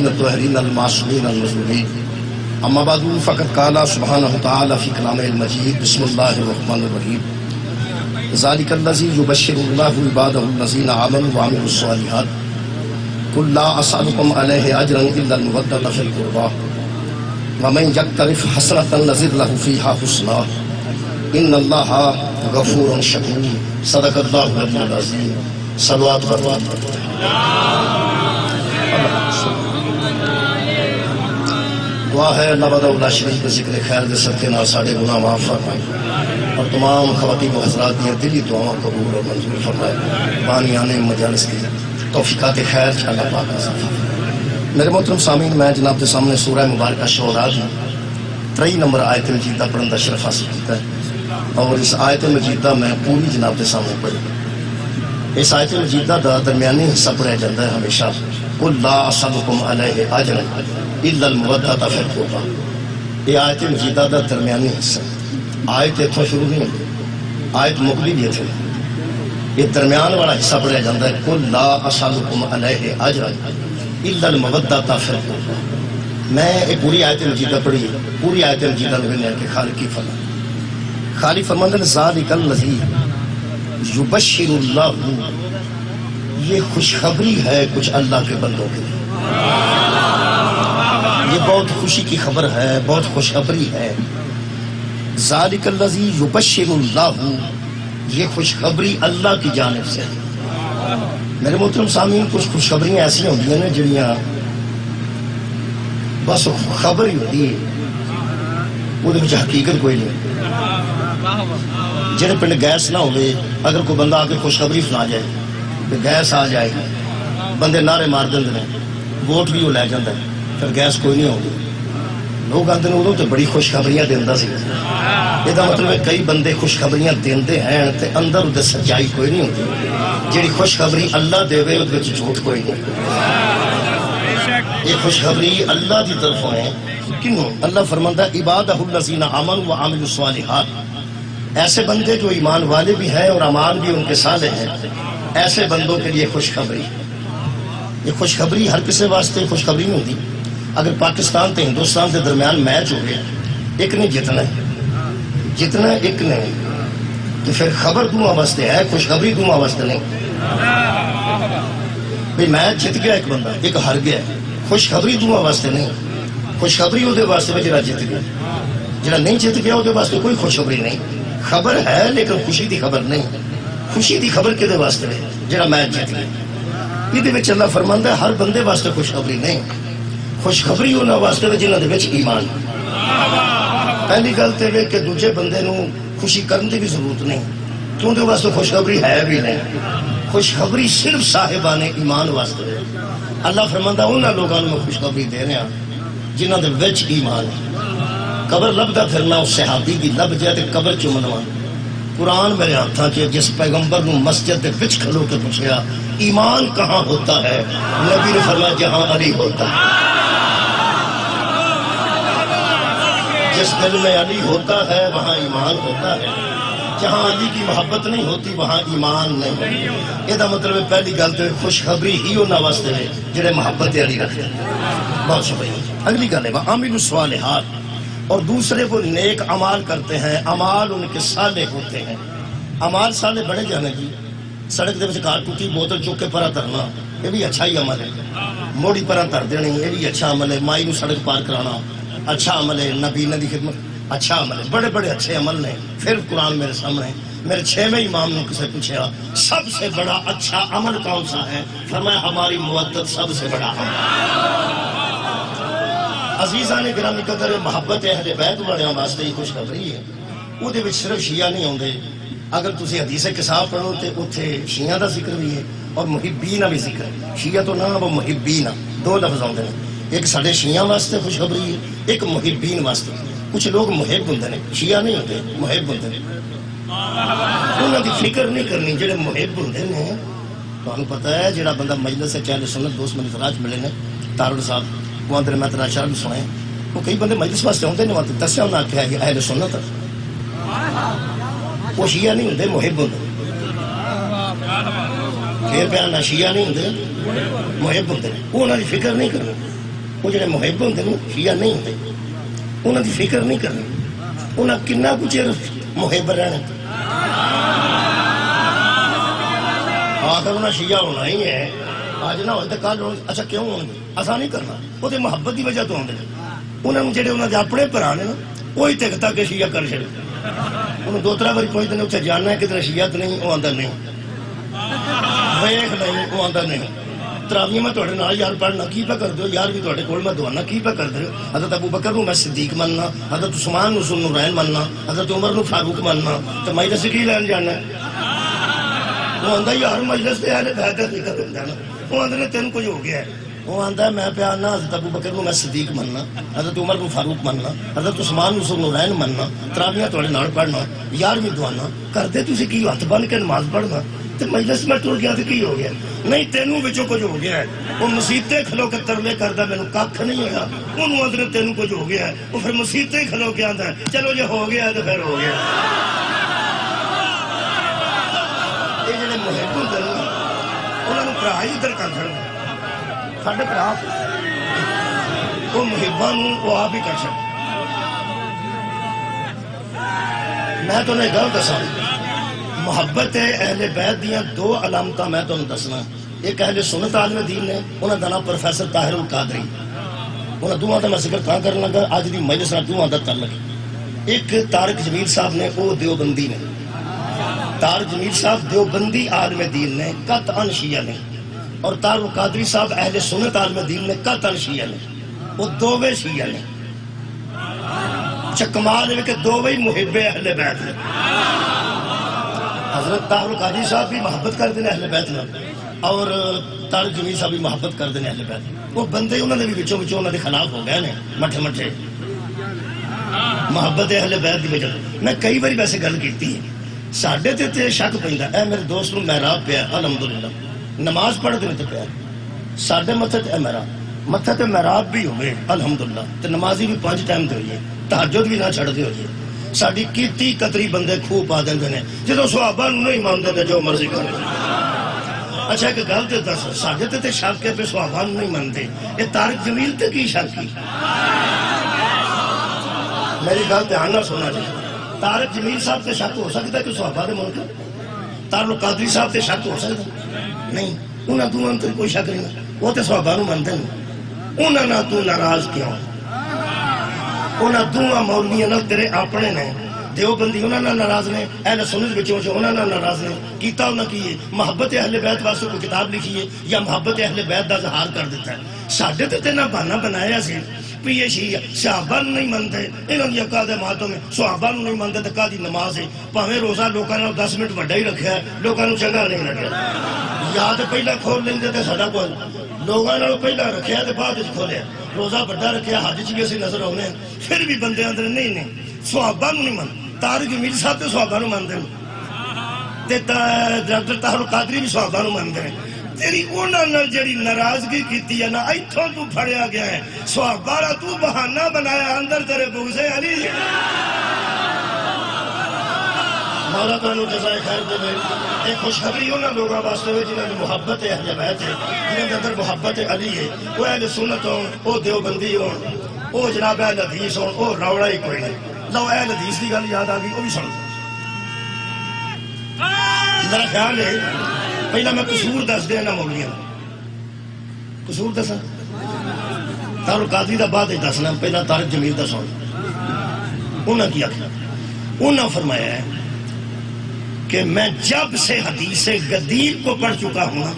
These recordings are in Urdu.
الطاهرين المعصومين المظلومين اما بعد فقد قال سبحانه وتعالى في كلامه المجيد بسم الله الرحمن الرحيم ذلك الذي يبشر الله عباده الذين آمنوا وعملوا الصالحات قل لا أسألكم عليه أجرا إلا المودة في القربى ومن يقترف حسنة نزد له فيها حسنا إن الله غفور شكور صدق الله العظيم صلوات برات دعا ہے اللہ وعدہ اللہ شریف کے ذکر خیر دے صدقے نال ساڈے گناہ معاف فرمائے اور تمام خواتین و حضرات دیا دلی دعاؤں قبول اور منظور فرمائے بانیان مجالس کی توفیقات خیر اللہ پاک عطا فرمائے۔ میرے محترم سامعین، میں جناب کے سامنے سورہ مبارکہ شعراء کی 23 نمبر آیت مجیدہ پڑھن کا شرف حاصل کیتا ہے اور اس آیت مجیدہ میں پوری جناب کے سامنے پڑھی۔ اس آیت مجیدہ دا درمیانی حصہ پڑھا جاتا ہے ہمیشہ قل لا اسألکم علیہ اجرا الا المودۃ فی القربی۔ یہ آیت مجیدہ دا درمیانی حصہ، آیت اتھوں شروع نہیں ہوتی، آیت مقبل بھی اتھے، یہ درمیان والا حصہ پڑھا جاتا ہے قل لا اسألکم علیہ اجرا الا المودۃ فی القربی۔ میں یہ پوری آیت مجیدہ پڑھی، پوری آیت مجیدہ لگنے کہ خالق کی فرمان، خالق فرماندے ہیں ذالک الذی یبشر اللہ، یہ خوشخبری ہے کچھ اللہ کے بندوں کے لیے، یہ بہت خوشی کی خبر ہے، بہت خوشخبری ہے۔ ذالک الذی یبشر اللہ، یہ خوشخبری اللہ کی جانب سے۔ میرے محترم سامعین، کچھ خوشخبریاں ایسی ہوتی ہیں نا جڑیاں بس خبر ہی ہوتی ہے، وہ حقیقت کوئی نہیں۔ جہاں پنڈ گیس نہ ہوئے، اگر کوئی بندہ آ کے خوشخبری سنا جائے کہ گیس آ جائے گی، بندے نعرے مار دیں، ووٹ بھی وہ لے جاتا ہے، پھر گیس کوئی نہیں ہوگی۔ لوگ آتے ہیں ادو تو بڑی خوشخبریاں دینا سی، یہ مطلب ہے کئی بندے خوشخبریاں دیندے ہیں تے اندر ادھر سچائی کوئی نہیں ہوتی، جیڑی خوشخبری اللہ دے وے ادھر جھوٹ کوئی نہیں۔ یہ خوشخبری اللہ کی طرفوں ہے، کیوں؟ اللہ فرماتا ہے عبادہ الذین آمنوا وعملوا الصالحات، ایسے بندے جو ایمان والے بھی ہیں اور اعمال بھی ان کے صالح ہیں، ایسے بندوں کے لیے خوشخبری۔ یہ خوشخبری ہر کسی واسطے خوشخبری نہیں ہوتی۔ اگر پاکستان تے ہندوستان کے درمیان میچ ہو گیا، ایک نے جتنا ہے، جتنا ایک نے، تو پھر خبر دونوں واسطے ہے، خوشخبری دونوں واسطے نہیں۔ بھئی میچ جت گیا ایک بندہ، ایک ہر گیا، خوشخبری دونوں واسطے نہیں۔ خوشخبری وہ واسطے میں جڑا جت گیا، جڑا نہیں جت گیا وہ واسطے کوئی خوشخبری نہیں۔ خبر ہے لیکن خوشی دی خبر نہیں۔ خوشی دی خبر کدے واسطے ہے؟ جڑا میچ جت گیا۔ یہ اللہ فرماندا ہے ہر بندے واسطے خوشخبری نہیں، خوشخبری انہاں واسطے جنہاں دے وچ ایمان۔ پہلی گل تے کہ دوجے بندے نو خوشی کرن دی بھی ضرورت نہیں، کیوں دے واسطے خوشخبری ہے بھی نہیں۔ خوشخبری صرف صاحبان ایمان واسطے ہے۔ اللہ فرماندا انہاں لوگاں نو خوشخبری دے رہا جنہاں دے وچ ایمان ہے۔ قبر لبدا پھرنا اس صحابی دی لب جائے تے قبر چومنوا۔ قرآن میرے ہاتھاں چ جس پیغمبر نو مسجد دے وچ کھلو کے پوچھیا ایمان کہاں ہوتا ہے، نبی نے فرمایا جہاں علی ہوتا ہے۔ جس دل میں علی ہوتا ہے وہاں ایمان ہوتا ہے، جہاں علی کی محبت نہیں ہوتی وہاں ایمان نہیں۔ یہ مطلب ہے پہلی گل تو خوشخبری ہی انہاں واسطے ہے جڑے محبت علی رکھتے ہیں۔ بہت شکریہ۔ اگلی گل ہے وعملوا الصالحات، اور دوسرے وہ نیک عمال کرتے ہیں، عمال ان کے صالح ہوتے ہیں۔ عمال صالح بڑے جانے جی، سڑک دے وچ کار ٹوٹی بوتل چک کے پرا ترنا، یہ بھی اچھا ہی عمل ہے۔ موڑی پرا تر دینی، یہ بھی اچھا عمل ہے۔ مائی نو سڑک پار کرانا اچھا عمل ہے۔ نبی دی خدمت اچھا عمل ہے۔ بڑے بڑے اچھے عمل نے۔ پھر قرآن میرے سامنے، میرے 6ویں امام نے کسے پوچھا سب سے بڑا اچھا عمل کون سا ہے؟ فرمایا ہماری مودت سب سے بڑا عمل۔ عزیزان گرامی قدر، محبت اہل بیت والوں واسطے ہی خوشخبری ہے۔ وہ صرف شیعہ نہیں ہوندے، اگر تسی حدیث کساں پڑھو تو اتنے شیعہ دا ذکر بھی ہے اور محبین بھی ذکر ہے۔ شیعہ تو نہ وہ محبین، دو لفظ آتے ہیں، ایک سارے شیعہ واسطے خوشخبری ہے، ایک محبین واسطے۔ کچھ لوگ محب ہوندے ہیں، شیعہ نہیں ہوتے، محب ہوندے ہیں۔ انہوں دی فکر نہیں کرنی جڑے محب ہوندے ہیں۔ تمہیں پتہ ہے جڑا بندہ مجلس ہے چاہے سنت دوست ملی فراج ملے نے تارڑ صاحب، وہ اندر میں تیرا شعر بھی سنائے، وہ کئی بندے مجلس واسطے ہوندے نہیں، وہاں دسیا انہاں آکھیا کہ اہل سنت وہ شیعہ نہیں ہوندے، محب ہوندے۔ پھر بیان شیعہ نہیں ہوندے، محب ہوندے، وہ انہاں دی فکر نہیں کرنی۔ وہ جڑے محب ہوندے نا شیعہ نہیں ہوتے، انہاں دی فکر نہیں کرنی، انہاں کنا کچھ چر محب رہنا، آخر انہاں شیعہ ہونا ہی ہے، آج نہ ہوئے تو کل ہونے، اچھا کیوں ہونے ایسا نہیں کرنا، وہ تو محبت کی وجہ تو ہوندے انہاں نوں جڑے انہاں دے اپنے بھرا نے نا وہی تکتا کہ شیعہ کر چھڑے، انہوں دو ترا باری پہنچتے ہیں اتنے جاننا ہے کدھر شیعت نہیں، وہ آندا نہیں، ویخ نہیں، وہ آندا نہیں، تراویاں میں تھوڑے نال یار پڑھنا کی پہ کر دو، یار بھی تھوڑے کول میں دعانا کی پہ کر دو، حضرت ابو بکر نو میں صدیق مننا، حضرت عثمان نو ذو النورین مننا، حضرت عمر نو فاروق مننا، تو مجلس کی لین جانا ہے؟ وہ آندا یار مجلس تے اہل بیت دا ذکر ہوندا نا، وہ آندے نے تینوں کچھ ہو گیا ہے، وہ آندا ہے میں پہ آنا حضرت ابو بکر نو میں صدیق مننا، حضرت عمر نو فاروق مننا، حضرت عثمان نو ذو النورین مننا، تراویاں تھوڑے نال پڑھنا، یار بھی دعانا کردے تسی کی ہاتھ بن کے نماز پڑھنا، تے مجلس میں ٹر گیا تو کی ہو گیا؟ نہیں تینوں بچوں کچھ ہو گیا ہے، وہ مسیطے کھلو کے ترلے کردہ میں نے کھ نہیں ہویا، انہوں اندر تینوں کچھ ہو گیا ہے، وہ پھر مسیطے کھلو کے آندہ ہے چلو یہ ہو گیا ہے تو پھر ہو گیا ہے۔ یہ جنہیں محب ہوتے ہیں انہوں نے پرا ہی ادھر کر چھڑنا، ساڑھے پرا وہ محباں وہ آپ ہی کر چھڑنا۔ میں تو نہیں گل دساں محبت اہل بیت دیاں دو علامتاں میں تو دسنا، ایک اہل سنت عالم دین نے، انہاں دا نام پروفیسر طاہر القادری، انہاں دوہاں دا میں ذکر تھا کرنا لگا آج دی مجلس نال دوہاں دا تعلق، ایک طارق جمیل صاحب نے وہ دیوبندی نے، طارق جمیل صاحب دیوبندی عالم دین نے قطعاً شیعہ نے، اور طارق القادری صاحب اہل سنت عالم دین نے قطعاً شیعہ نے، وہ دوویں شیعہ نے، چکمال ہے کہ دوویں محب اہل بیت نے۔ حضرت طاہر القادری صاحب بھی محبت کر دینے اہل بیت نے اور طارق جمیل صاحب بھی محبت کر دینے اہل بیت، وہ بندے انہوں نے بھی بچوں انہوں نے خلاف ہو گئے نے مٹھے مٹھے محبت اہل بیت دی وجہ۔ میں کئی باری ویسے گل کیتی ہے ساڈے تے شک پیندا، اے میرے دوست نوں محراب پیا الحمدللہ نماز پڑھ دے تے پیا، ساڈے متھے تے محراب متھے تے محراب بھی ہوئے الحمدللہ تے نمازی بھی 5 ٹائم تے ہوئیے، تہجد بھی نہ چھڑ دے ہوئیے، ساڑی کیتی قطری بندے خوب پا دیں دینے جدو صحابہ نہیں مانتے تھے جو مرضی کریں۔ اچھا ایک گل تے دس ساڑھے تے شک کے پہ صحابہ نہیں مانتے، یہ طارق جمیل تے کی شک کی؟ میری گل دھیان نہ سننا چاہیے، طارق جمیل صاحب تے شک ہو سکتا ہے کہ صحابہ دے ملک، طارق القادری صاحب تے شک ہو سکتا نہیں، انہاں دوہاں تے کوئی شک نہیں، وہ تے صحابہ نو مانتے نہیں، انہاں نہ تو ناراض کیوں؟ انہاں دوہاں مولویاں نہ تیرے اپنے نے، دیوبندی انہاں نہ ناراض نے، اہل سنت بچوں انہاں نہ ناراض نے، کیتا انہاں کیے محبت اہل بیت واسطے کوئی کتاب لکھی ہے یا محبت اہل بیت دا اظہار کر دیتا ہے، ساڈے تے نہ بہانہ بنایا سی بھی یہ شیعہ صحابہ نہیں منتے، انہاں دی قادماتوں میں صحابہ نہیں منتے تے قاضی نماز ہے، پاویں روزہ لوکاں نال 10 منٹ وڈا ہی رکھیا ہے، لوکاں نوں چنگا نہیں لگیا، یا تے پہلا کھول لیندے تے ساڈا کوئی لوگاں نال پہلا رکھیا تے بعد وچ کھولیا، روزہ بڑا رکھیا حج چ بھی اسی نظر آنے پھر بھی بندے اندر نہیں صحابہ نوں نہیں من، طارق جمیل صاحب تے صحابہ نوں مانتے ہیں تے ڈاکٹر طاہر القادری بھی صحابہ نوں مانتے ہیں، تیری انہاں نال جڑی ناراضگی کیتی ہے نا ایتھوں تو پھڑیا گیا ہے، صحابہ دا تو بہانہ بنایا اندر تیرے بغض علی ہے۔ مولا تعالیٰ جزائے خیر دے میں ایک خوشخبری انہاں لوگاں واسطے ہوئے جنہاں نے محبت اہل بیت ہے، جنہاں کے اندر محبت علی ہے، وہ اہل سنت ہوں، وہ دیوبندی ہوں، وہ جناب اہل حدیث ہوں، وہ روڑا ہی کوئی نہیں، لو اہل حدیث کی گل یاد آ گئی وہ بھی سن میرا خیال ہے پہلا میں قصور دس دیا نہ مولویاں قصور دسا طارق القادری دا بعد دسنا، پہلا طارق جمیل دا سن، انہاں کیا کیا انہاں فرمایا ہے کہ میں جب سے حدیث قدیر کو پڑھ چکا ہوں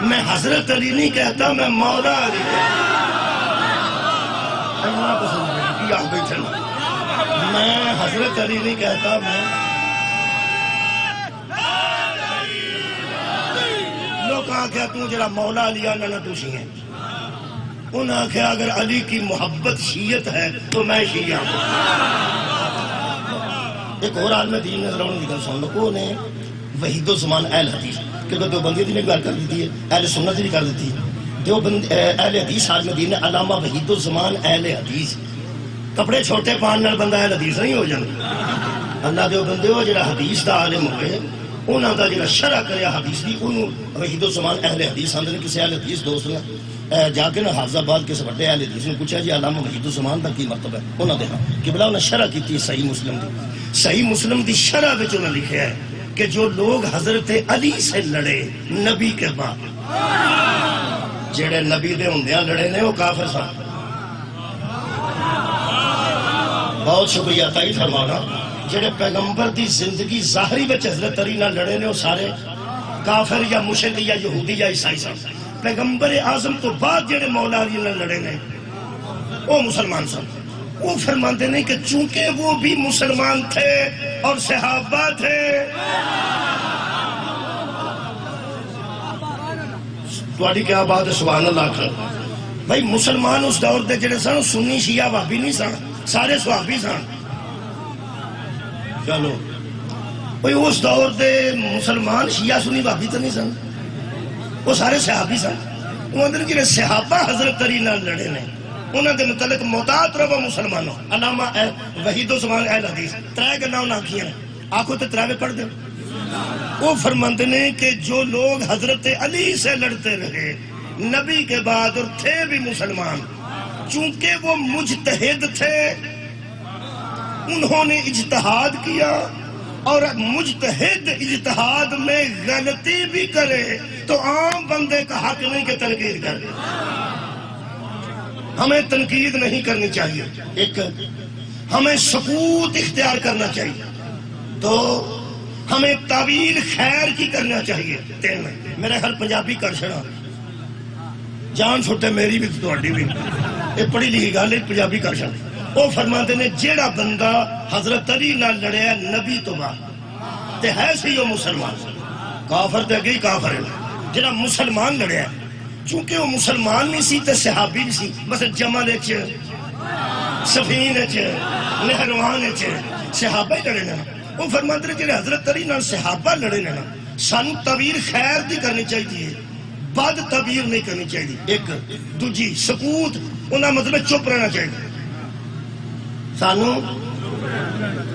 میں حضرت علی نہیں کہتا، میں مولا علی کہتا، میں حضرت علی نہیں کہتا، میں لوگ آنکھا تو جڑا مولا علی آنا نہ تو شیعہ، انہوں نے کہا اگر علی کی محبت شیعت ہے تو میں شیعہ ہوں۔ ایک اور عالم دین نظر آنے کی گل سن لو، وہ نے وحید الزمان اہل حدیث، کیونکہ دیوبندی دی نے گل کر دیتی ہے، اہل سنت دی بھی کر دیتی ہے، اہل حدیث عالم دین نے علامہ وحید الزمان اہل حدیث، کپڑے چھوٹے پان نال بندہ اہل حدیث نہیں ہو جانا، اللہ دیوبندے ہو جڑا حدیث دا عالم ہوئے، انہاں دا جڑا شرح کریا حدیث دی انہوں وحید الزمان اہل حدیث آندے نے، کسی اہل حدیث دوست نے جا کے نا حافظ آباد کے بڑے اہل حدیث نے پوچھا جی علامہ وحید الزمان کا کی مرتبہ ہے؟ انہوں نے کہا قبلہ انہیں شرح کی تھی صحیح مسلم دی، صحیح مسلم دی شرح وچ انہوں نے لکھا ہے کہ جو لوگ حضرت علی سے لڑے نبی کے بعد، جڑے نبی دے ہوندیاں لڑے نے وہ کافر سن۔ بہت شکریہ تائی فرمانا، جڑے پیغمبر دی زندگی ظاہری وچ حضرت علی نہ لڑے نے وہ سارے کافر یا مشرک یا یہودی یا عیسائی سن۔ پیغمبر اعظم تو بعد جڑے مولا علی نہ لڑے نے وہ مسلمان سن۔ وہ فرماتے ہیں کہ چونکہ وہ بھی مسلمان تھے اور صحابہ تھے، تھوڑی کیا بات ہے سبحان اللہ کر بھائی، مسلمان اس دور دے جڑے سن سنی شیعہ وہابی نہیں سن، سارے صحابی سن۔ چلو بھائی اس دور دے مسلمان شیعہ سنی وہابی تو نہیں سن، وہ سارے صحابی سن۔ وہ جڑے صحابہ حضرت علی نال لڑے نے انہوں نے متعلق محتاط رہو مسلمانوں۔ علامہ وحید الزمان اہل حدیث ترائے گنا انہوں نے آنکھیاں آنکھوں تے تراوے پڑھ دیں، وہ فرماتے ہیں کہ جو لوگ حضرت علی سے لڑتے رہے نبی کے بعد اور تھے بھی مسلمان، چونکہ وہ مجتہد تھے انہوں نے اجتہاد کیا، اور مجتہد اجتہاد میں غلطی بھی کرے تو عام بندے کا حق نہیں کہ تنقید کرے۔ ہمیں تنقید نہیں کرنی چاہیے، ایک ہمیں سکوت اختیار کرنا چاہیے، تو ہمیں تعویل خیر کی کرنا چاہیے۔ تین میرے ہر پنجابی کر چھڑا جان چھوٹے میری بھی تہاڈی بھی، یہ پڑھی لکھی گل ہے، پنجابی کر چھڑا۔ وہ فرماتے ہیں جیڑا بندہ حضرت علی نہ لڑیا نبی تو بعد تے ہے سی وہ مسلمان، کافر تے گئی کافر ہے۔ جیڑا مسلمان لڑیا چونکہ وہ مسلمان نہیں سی تے صحابی نہیں سی، بس جمل اچ سفین اچ نہروان اچ صحابہ ہی لڑے نا۔ وہ فرماتے ہیں جیڑے حضرت علی نال صحابہ لڑے نا سانو تعبیر خیر دی کرنی چاہیے، بد تعبیر نہیں کرنی چاہیے۔ ایک دوجی سکوت انہاں مطلب چپ رہنا چاہیے، سانو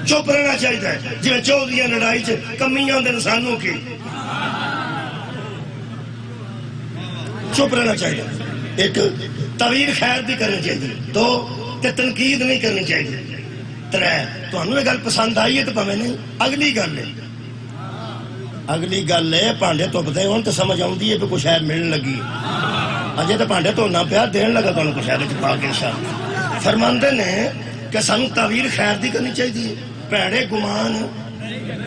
چپ رہنا چاہیے۔ جی چودھریاں لڑائی چ کمیاں دن سانو کی چپ رہنا چاہیے، ایک تعبیر خیر دی کرنی چاہیے، دو تے تنقید نہیں کرنی چاہیے، ترے تو ہمیں یہ گل پسند آئی ہے تو پہمیں نہیں۔ اگلی گل ہے، اگلی گل ہے پانڈے تو پتے ہوں تو سمجھ آؤں دی ہے کہ کچھ ہے ملن لگی، اجے تو پانڈے تو نہ پیا دین لگا تو انہوں کچھ ہے چپا کے انشاءاللہ۔ فرماندے نے کہ سانو تعبیر خیر دی کرنی چاہیے، پیڑے گمان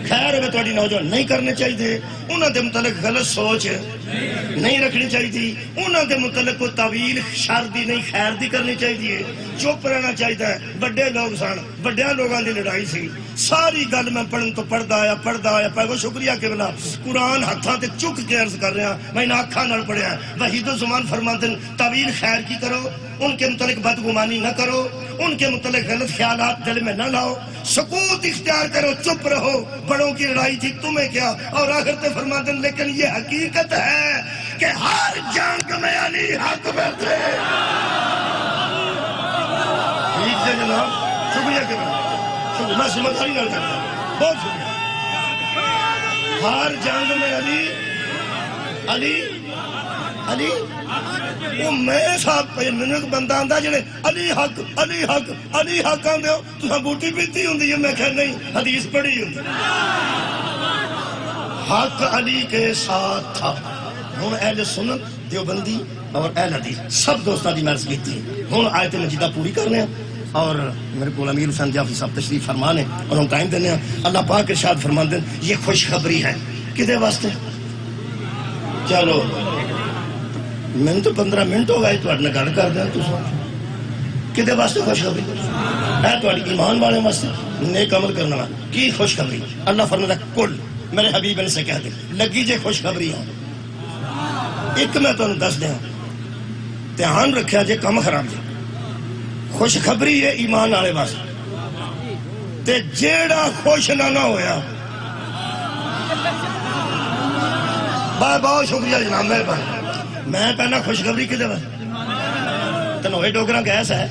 خیر ہوئے توڑی نوجوان نہیں کرنے چاہیے، انہوں دے متعلق غلط سوچ نہیں رکھنی چاہیے، انہوں دے متعلق کو تعویل شر دی نہیں خیر دی کرنی چاہیے، چپ رہنا چاہیے۔ بڑے لوگ سن، بڑے لوگوں دی لڑائی سی، ساری گل میں پڑھن تو پڑھدا آیا پہلے شکریہ کہ بلا قرآن ہاتھاں تے چک کے عرض کر رہا، میں آنکھاں نال پڑھیا۔ وحید الزمان فرماتے ہیں تعویل خیر کی کرو، ان کے متعلق بدگمانی نہ کرو، ان کے متعلق غلط خیالات دل میں نہ لاؤ، سکوت اختیار کرو، چپ رہو، بڑوں کی لڑائی تھی تمہیں کیا۔ اور آخر تے فرماتے ہیں لیکن یہ حقیقت ہے کہ ہر جنگ میں علی حق میں تھے۔ ٹھیک ہے جناب، شکریہ کہ میں سمجھداری نہ کرتا، بہت شکریہ۔ ہر جنگ میں علی وہ میں صاحب پہ میں نے ایک بندہ آندہ جنہیں علی حق آندے ہو تو ہاں بوٹی پیتی ہوں دی، میں کہا نہیں حدیث پڑھی ہوں۔ حق علی کے ساتھ تھا۔ ہم اہل سنت دیوبندی اور اہل حدیث سب دوستاں دی مرض کی تھی۔ ہم آیت مجیدہ پوری کرنے ہیں اور میرے کو امیر حسین جعفری صاحب تشریف فرمانے اور ہم ٹائم دینے ہیں۔ اللہ پاک ارشاد فرماتے ہیں یہ خوشخبری ہے کدے واسطے؟ چلو میں تو 15 منٹ ہو گئے تو اٹھنے گھر کر دیں تو کدے واسطے خوشخبری ہے؟ تو ایمان والے واسطے نیک عمل کرنا کی خوشخبری؟ اللہ فرماتا ہے کل میرے حبیب نے سے کہہ دے لگی جے خوشخبری ہوں ایک میں تو دس دیں دھیان رکھیا جے کم خراب جے خوشخبری ہے ایمان والے واسطے تے جیڑا خوش نہ ہویا بہت شکریہ جناب مہربانی۔ میں پہنا خوشخبری کدے واسطے تنوئے ڈوگرا گیس ہے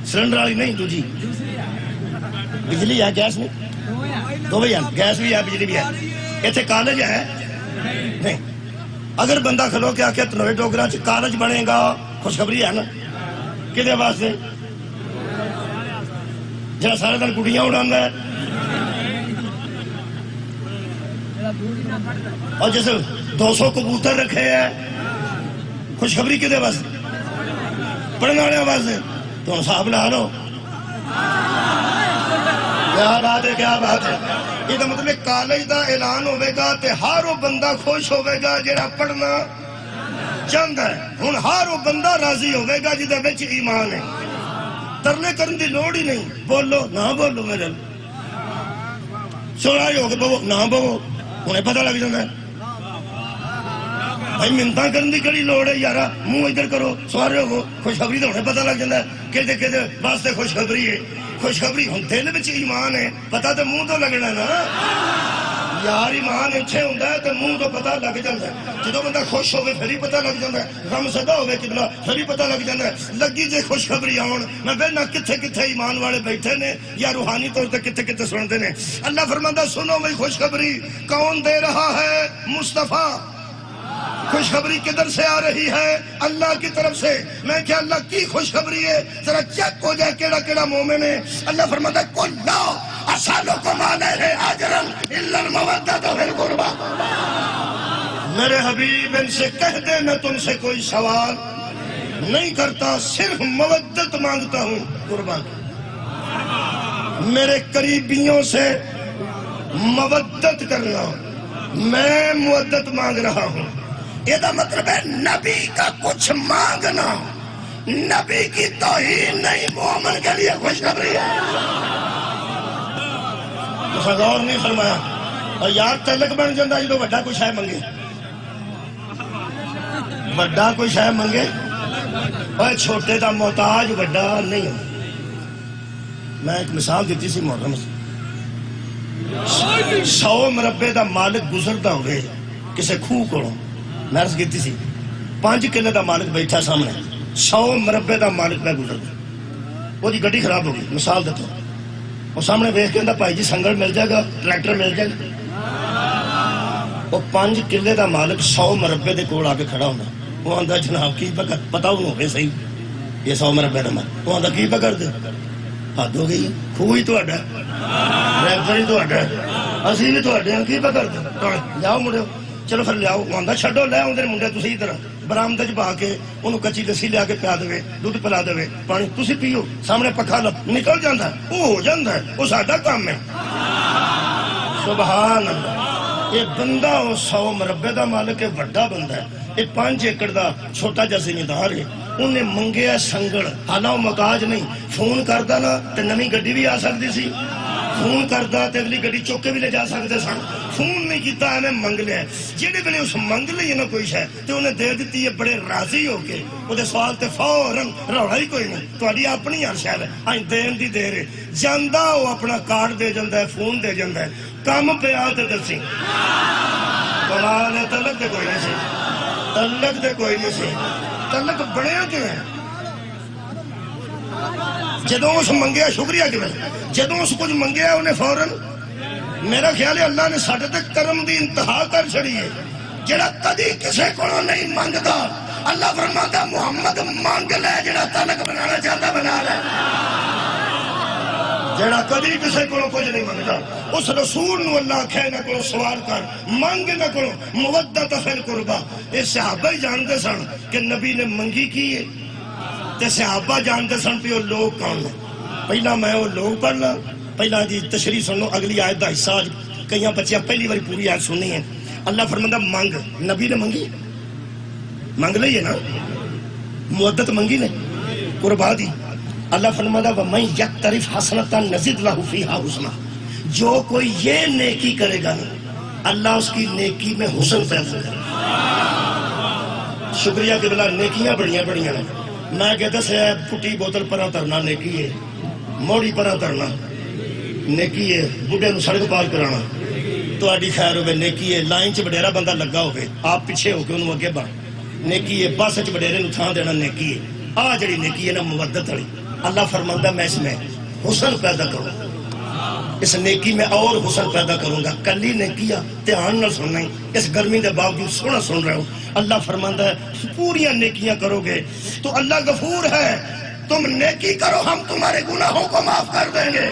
سلنڈر والی نہیں دوجی بجلی ہے گیس نہیں دو بھائی گیس بھی ہے بجلی بھی ہے اتنے کالج ہے نہیں اگر بندہ کھلو کے آکے تنوے ڈوگرہ چ کالج بنے گا خوشخبری ہے نا کدے واسطے جہاں سارے دن گڑیاں اڑانا ہے اور جیسے 200 کبوتر رکھے ہیں خوشخبری کدے واسطے پڑھنے والے واسطے تو حساب لا لو کیا بات ہے کیا بات ہے یہ تو مطلب کالج دا اعلان ہوئے گا تے ہر وہ بندہ خوش ہوئے گا جڑا پڑھنا چاہتا ہے ہن ہر وہ بندہ راضی ہوئے گا جدے وچ ایمان ہے ترلے کرن دی لوڑ ہی نہیں بولو نہ بولو میرے سوڑائی ہو کے بہو نہ بہو انہیں پتہ لگ جاتا ہے بھائی منتاں کرن دی کڑی لوڑ ہے یارا منہ ادھر کرو سوارے ہو خوشخبری تو انہیں پتہ لگ جاتا ہے کہ دے واسطے خوشخبری ہے خوشخبری ہوں دل بچ ایمان ہے پتہ تو منہ تو لگنا نا یار ایمان اچھے ہوندہ ہے تو منہ تو پتہ لگ جاتا ہے جدو بندہ خوش ہوئے پھر ہی پتہ لگ جاتا ہے غم زدہ ہوئے کتنا پھر ہی پتہ لگ جاتا ہے لگی جے خوشخبری آن میں بہنا کتھے کتھے ایمان والے بیٹھے نے یا روحانی طور تے کتھے کتھے سنتے نے اللہ فرماندہ سنو میں خوشخبری کون دے رہا ہے مصطفیٰ خوشخبری کدھر سے آ رہی ہے اللہ کی طرف سے میں کیا اللہ کی خوشخبری ہے ذرا چیک ہو جائے کیڑا کیڑا مومن ہے اللہ فرماتا ہے کل لا اسالکم علیہ اجرا الا المودۃ فی القربى میرے حبیب ان سے کہہ دے میں تم سے کوئی سوال نہیں کرتا صرف مودت مانگتا ہوں قربا میرے قریبیوں سے مودت کرنا میں مودت مانگ رہا ہوں یہ دا مطلب ہے نبی کا کچھ مانگنا نبی کی توہین نہیں مومن کے لیے خوشخبری ہے تو غور نہیں فرمایا اور یار تلک بن جاندہ جدو وڈا کوئی شاہ منگے وڈا کوئی شاہ منگے اور چھوٹے دا محتاج وڈا نہیں ہو میں ایک مثال دیتی سی محرم سے 100 مربے دا مالک گزردہ ہوئے کسے کھو کرو میں عرض کیتی سی 5 کلے دا مالک بیٹھا سامنے 100 مربے دا مالک میں گزردہ وہ دی گھڑی خراب ہوگی مثال دیتا ہوں وہ سامنے بیٹھ کے اندھا پائی جی سنگل مل جائے گا ٹریکٹر مل جائے گا وہ 5 کلے دا مالک 100 مربے دے کوڑ آکے کھڑا ہونا وہ اندھا جناب کی پتا ہوں ہوئے صحیح یہ 100 مربے دا مالک وہ اندھا کی پکڑ دے حد ہو گئی خوئی تو اڈا ٹریکٹر ہی تو اڈا اسی بھی تو اڈے ہیں کی پکڑ دے لیاؤ مڑے چلو پھر لیاؤ وہ اندھا چھڑو لے اندھر منڈے تسی ادھر برامدہ جب آکے انہوں کچی لسی لیا کے پیا دوے دودھ پلا دوے پانی تسی پیو سامنے پکھا نکل جاندہ ہے وہ ہو جاندہ ہے وہ ساڈا کام ہے سبحان اللہ یہ بندہ 100 مربے دا مالک ہے وڈا بندہ ہے یہ 5 ایکڑ دا چھوٹا جا زمیندار ہے انہیں منگیا سنگڑ حالا وہ مقاج نہیں فون کردہ نا تے نمی گڈی بھی آ سکتی سی فون کردہ تے اگلی گڈی چوکے بھی لے جا سکتے سن فون نہیں کیتا ہمیں منگ لیا جیڑے بلے اس منگ لئی نا کوئی شاہ تے انہیں دے دیتی ہے بڑے راضی ہو کے وہ دے سوال تے فوراں روڑا ہی کوئی نہیں تو اڈی اپنی ہر شاہ ہے آئیں دین دی دے رہے جاندہ وہ اپنا کارڈ دے جاندہ ہے فون دے جاندہ ہے کام پہ آتے درسی کمال ہے تلک دے کوئی نہیں سی تلک دے کوئی نہیں سی تلک بڑے کیوں ہیں جدوں اس منگیا شکریہ کی وجہ جدوں اس کچھ منگیا انہیں فوراً میرا خیال ہے اللہ نے ساڑھے تک کرم دی انتہا کر چھڑی ہے جڑا کدی کسے کو نہیں مانگتا اللہ فرماتا محمد مانگ لے جڑا تلک بنانا چاہتا بنا لے جڑا کدی کسے کو کچھ نہیں مانگتا اس رسول نو اللہ کھے نہ کرو سوال کر مانگ نہ کرو مودت فی القربہ یہ صحابہ ہی جانتے سن کہ نبی نے منگی کی ہے تے صحابہ جانتے سن پہ وہ لوگ کون ہیں پہلا میں وہ لوگ پڑھنا پہلا جی تشریح سنو اگلی آیت دا حصہ کئیاں بچیاں پہلی باری پوری آیت سننی ہے اللہ فرماندہ مانگ نبی نے منگی مانگ لئی ہے نا مودت منگی نے قربا دی اللہ فرماندہ وَمَنْ يَقْتَرِفْ حَسَنَةً نَزِدْ لَهُ فِيهَا حُسْنًا جو کوئی یہ نیکی کرے گا اللہ اس کی نیکی میں حسن پیدا کرے شکریہ کہ بلا نیکیاں بڑیاں بڑیاں ہیں میں کہتا سے پھٹی بوتل پرہ ترنا نیکی ہے موڑی پرہ ترنا نیکی ہے بڑھے نو سڑک پار کرانا تو آڈی خیر ہوئے نیکی ہے لائن چ بڑیرہ بندہ لگا ہوئے آپ پیچھے ہو کے انہوں اگے با نیکی ہے بس چ بڑیرے نو تھان دینا نیکی ہے آ جڑی نیکی ہے نا مودت ہڑی اللہ فرماندہ میں اس میں حسن پیدا کروں اس نیکی میں اور حسن پیدا کروں گا. کلی نیکیاں دھیان نہ سننا ہی اس گرمی دے باوجود سونا سن رہے ہو. اللہ فرماندا ہے پوریاں نیکیاں کرو گے تو اللہ غفور ہے. تم نیکی کرو ہم تمہارے گناہوں کو معاف کر دیں گے.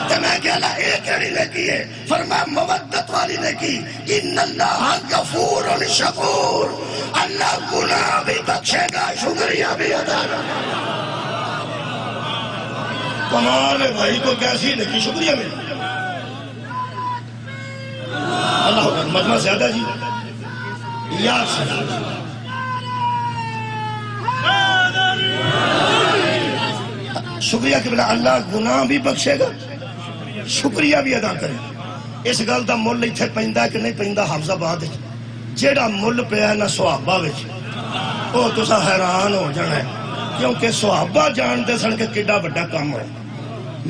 تو میں کہ اللہ ایک کیڑی نیکی ہے؟ فرمایا مودت والی نیکی. ان اللہ غفور شکور. اللہ گناہ بھی بخشے گا شکریہ بھی ادا کرے گا. کمال ہے بھائی کو کیسی نیکی شکریہ ملے. اللہ اکبر. مجمع زیادہ جی یا شکریہ کہ بلا اللہ گناہ بھی بخشے گا شکریہ بھی ادا کرے. اس گل دا مل اتنے پیندا کہ نہیں پیندا حافظ آباد جیڑا مل پیا نہ صحابہ وچ وہ تساں حیران ہو جانا ہے کیونکہ صحابہ جانتے سن کے کیڈا بڑا کام ہے.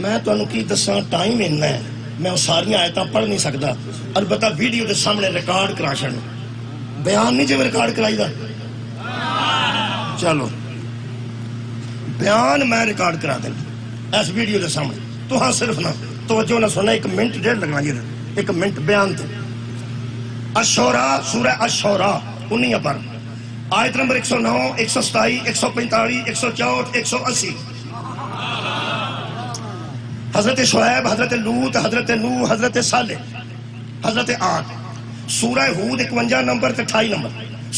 میں تانوں کی دساں ٹائم اننا ہے میں وہ ساری آیتاں پڑھ نہیں سکتا. البتہ ویڈیو دے سامنے ریکارڈ کرا چھڑنا. بیان نہیں جو ریکارڈ کرائی دا. چلو بیان میں ریکارڈ کرا دینا اس ویڈیو دے سامنے. تو ہاں صرف نہ توجہ نہ سننا. 1 منٹ 1.5 لگنا یہ 1 منٹ بیان تے. الشورى سورہ الشورى 19 پر آیت نمبر 109 127 145 164 180. حضرت شعیب حضرت لوط حضرت نوح حضرت صالح حضرت عاد. سورہ ہود 51 نمبر 28 نمبر.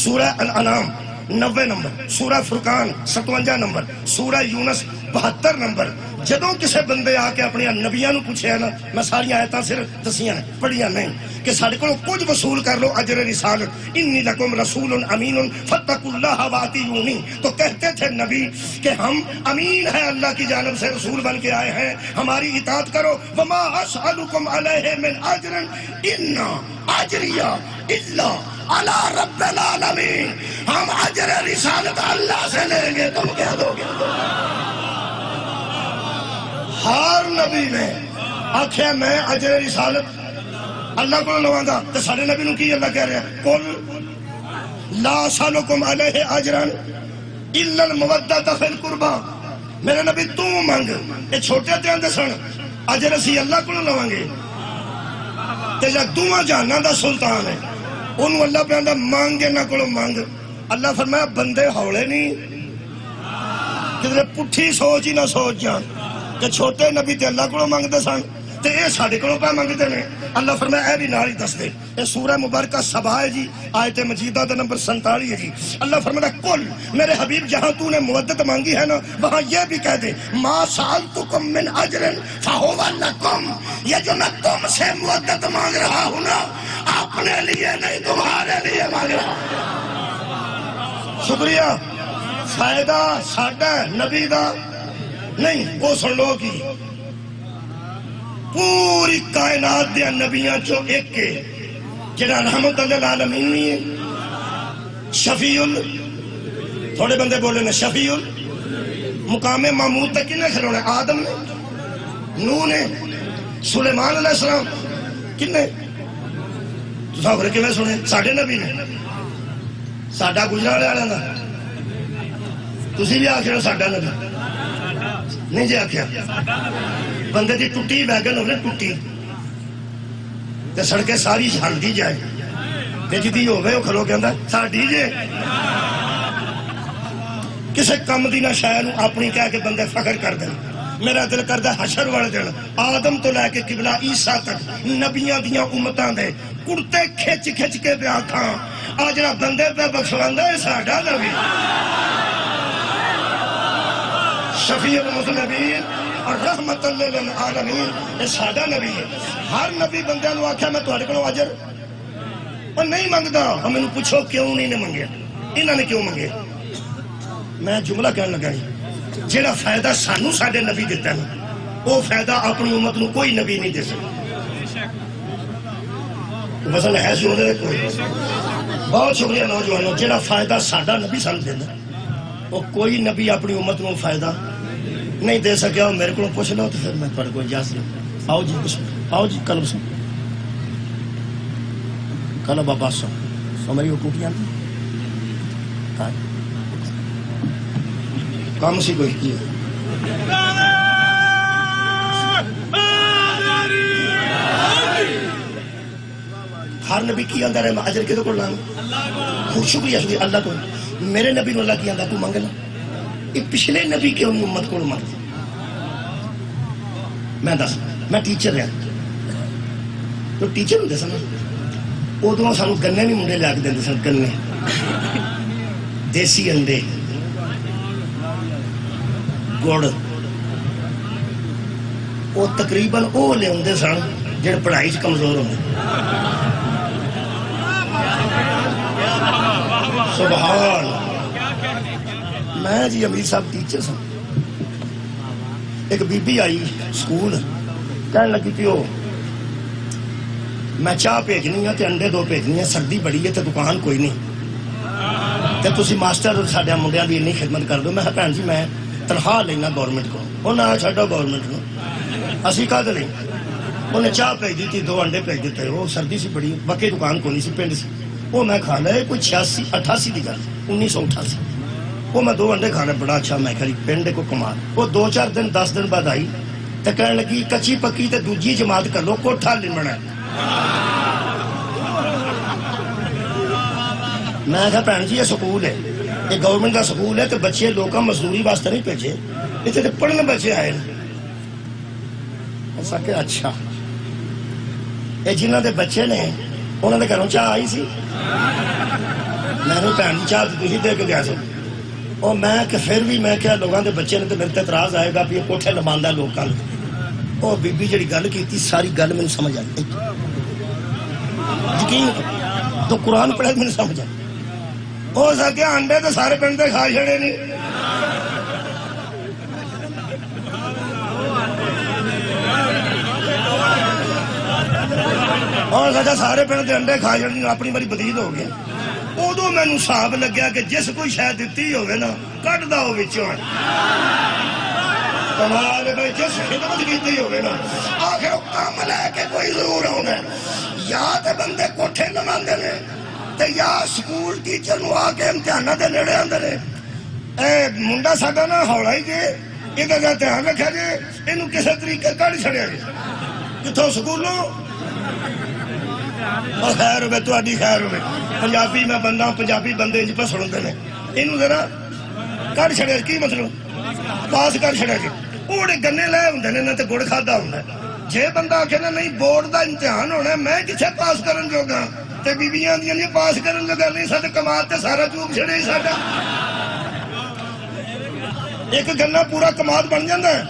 سورہ الانعام 90 نمبر. سورہ فرقان 57 نمبر. سورہ یونس 72 نمبر. جدوں کسے بندے آ کے اپنے نبیاں نو پوچھے نا میں ساری آیتاں صرف دسیاں پڑھیاں نہیں کہ ساڈے کولوں کچھ وصول کر لو اجر رسالت. انی لکم رسول امین فاتقوا اللہ واطیعونی. تو کہتے تھے نبی کہ ہم امین ہیں اللہ کی جانب سے رسول بن کے آئے ہیں ہماری اطاعت کرو. وما اسألکم علیہ من اجر ان اجریہ الا علی رب العالمین. ہم اجر رسالت اللہ سے لیں گے تم کیا دو گے. ہر نبی نے آخیا میں اجر رسالت اللہ کو لواں گا. تو سارے نبی نو کی اللہ کہہ رہے ہیں قل لا اسألکم علیہ اجرا الا المودۃ فی القربى. میرے نبی تو مانگ. یہ چھوٹے تے اندے سن اجر اسی اللہ کو لواں گے. تے جا دوواں جہاناں دا سلطان ہے انہوں اللہ پہ آندہ مانگے نہ کلو مانگ. اللہ فرمایا بندے ہولے نہیں کدھر پٹھی سوچ ہی نہ سوچ جان کہ چھوٹے نبی تے اللہ کو مانگتے سن تے اے ساڑھے کو پہ مانگتے ہیں. اللہ فرمایا اے بھی نال ہی دس دے. اے سورہ مبارکہ سبا ہے جی آیت مجیدہ دا نمبر 47 ہے جی. اللہ فرمایا کل میرے حبیب جہاں تو نے مودت مانگی ہے نا وہاں یہ بھی کہہ دے ما سألتکم من اجر فہو لکم. یہ جو میں تم سے مودت مانگ رہا ہوں نا اپنے لیے نہیں تمہارے لیے مانگ رہا ہوں. شکریہ. فائدہ ساڈا نبی دا نہیں. وہ سن لو کی پوری کائنات دے نبیاں چو ایک کے جنہاں رحمت للعالمین نہیں ہے. شفیع تھوڑے بندے بولے نا شفیع مقام محمود تک کنے کھلونے آدم نے نوح نے سلیمان علیہ السلام کنے ساکھر کے میں سنے ساڑھے نبی نے ساڑھا گجرہ لے آنے دا. تسی بھی آکھے ساڑھا نبی نہیں جی آکھیا بندے دی ٹوٹی ویگن ہونے ٹوٹی تے سڑکے ساری ہل دی جائے تے جدی ہوئے وہ کھلو کے اندر ساڑھی جے کسے کم دی نہ شاید اپنی کہہ کے بندے فخر کر دیں. میرا دل کردہ حشر وڑ دین آدم تو لے کے قبلہ عیسیٰ تک نبیاں دیاں امتان دے کڑتے کھچ کھچ کے پہ آکھاں آج نہ بندے پہ بخشواندہ ہے ساڑھا نبی شفیع المذنبین اور رحمت للعالمین. یہ ساڑھا نبی ہے. ہر نبی بندے نو آکھا میں تہاڈے کولوں اجر اور نہیں مانگدا. ہم انہوں پوچھو کیوں نہیں منگے انہوں نے کیوں منگے. میں جملہ کہنے لگا جیڑا فائدہ سانو ساڑھے نبی دیتا ہے وہ فائدہ اپنی امت نو کوئی نبی نہیں دے سکتا. وزن ہے سنو دے کوئی. بہت شکریہ نوجوانوں. جیڑا فائدہ ساڑھا نبی سان دینا وہ کوئی نبی اپنی امت نو فائدہ نہیں دے سکیا. میرے کو پوچھ لو تو پھر میں پڑھ کو اجازت لوں. آؤ جی آؤ جی کلب سن کلب بابا سو میری وہ کوٹیاں کام سی کوئی کی ہے ہر نبی کی آندا رہے میں اجر کدے کول لاں خوش شکریہ شکریہ اللہ کو میرے نبی نو اللہ کی آندا تو منگ لا یہ پچھلے نبی کے امت کو منگ میں دس میں ٹیچر رہا تو ٹیچر ہوندے سن ادو سانو گنے بھی منڈے لیا کے دے سن گنے دیسی انڈے گڑ وہ تقریباً وہ لیا سن جڑے پڑھائی چ کمزور ہوندے سبحان میں جی امیر صاحب ٹیچر سن ایک بی بی آئی سکول کہنے لگی تھی وہ میں چاہ بھیجنی ہے تے انڈے 2 بھیجنی ہے سردی بڑی ہے تے دکان کوئی نہیں تے تسی ماسٹر ساڈے منڈیاں دی اتنی خدمت کر دو میں کہا بھین جی میں تنخواہ لینا گورنمنٹ کو وہ نہ چھڈو گورنمنٹ کو اسی کہتے نہیں انہیں چاہ بھیج دی تھی 2 انڈے بھیج دیتے وہ سردی سی بڑی باقی دکان کو نہیں سی پنڈ سی وہ میں کھا لے کوئی 88 کی گل 1988 وہ میں 2 انڈے کھانا بڑا اچھا میں کھا لی پنڈ کو کمال وہ 2-4 دن 10 دن بعد آئی تو کہنے لگی کچی پکی تے دوجی جماعت کر لو کوٹھا لمنا میں کہا بھین جی یہ سکول ہے یہ گورنمنٹ کا سکول ہے تو بچے لوگوں مزدوری واسطے نہیں بھیجے اتنے پڑھنے بچے آئے ایسا کہ اچھا یہ جنہوں دے بچے نے انہوں نے گھروں چاہ آئی سی میں نے بھین جی چاہ تھی دے کے گیا سو اور میں کہ پھر بھی میں کیا لوگوں دے بچے نے تو میرے تے اعتراض آئے گا بھی یہ کوٹھے لماندا لوگوں وہ بی بی جڑی گل کی ساری گل مجھے سمجھ آئی یقین تو قرآن پڑھے مجھے سمجھ آئی ہو سکے انڈے تو سارے پنڈ دے کھا چھڑے نہیں اور سکے سارے پنڈ دے انڈے کھا چھڑے نہیں اپنی بڑی بدید ہو گیا ادو مینوں حساب لگیا کہ جس کوئی شاید دیتی ہوگی نا کٹ دا ہو وچوں کمال بھائی جس خدمت کی ہوگی نا آخر کام لے کے کوئی ضرور ہونا یا تے بندے کوٹھے لماندے نے تے یا سکول ٹیچر نو آ کے امتحانات دے نیڑے آندے نے اے منڈا ساڈا نا ہولا ہی جے یہ دھیان رکھا جے اینوں کسے طریقے کڈ چھڑیا جے کتھوں سکولوں اور خیر ہوئے تہاڈی خیر ہوئے پنجابی میں بندہ پنجابی بندے انج پہ سڑندے نے اینوں ذرا کڈ چھڑیا کی مطلب پاس کر چھڑیا جے اوڑے گنے لے ہوندے نے تے گڑ کھادا ہوندا جے بندہ آکھے نا نہیں بورڈ دا امتحان ہونا میں کتھے پاس کرن جوگا تے بیبیاں دیاں نہیں پاس کرن لگا نہیں ساڈے کمال تے سارا چوب چھڑے ساڈا ایک گنا پورا کماد بن جاندا ہے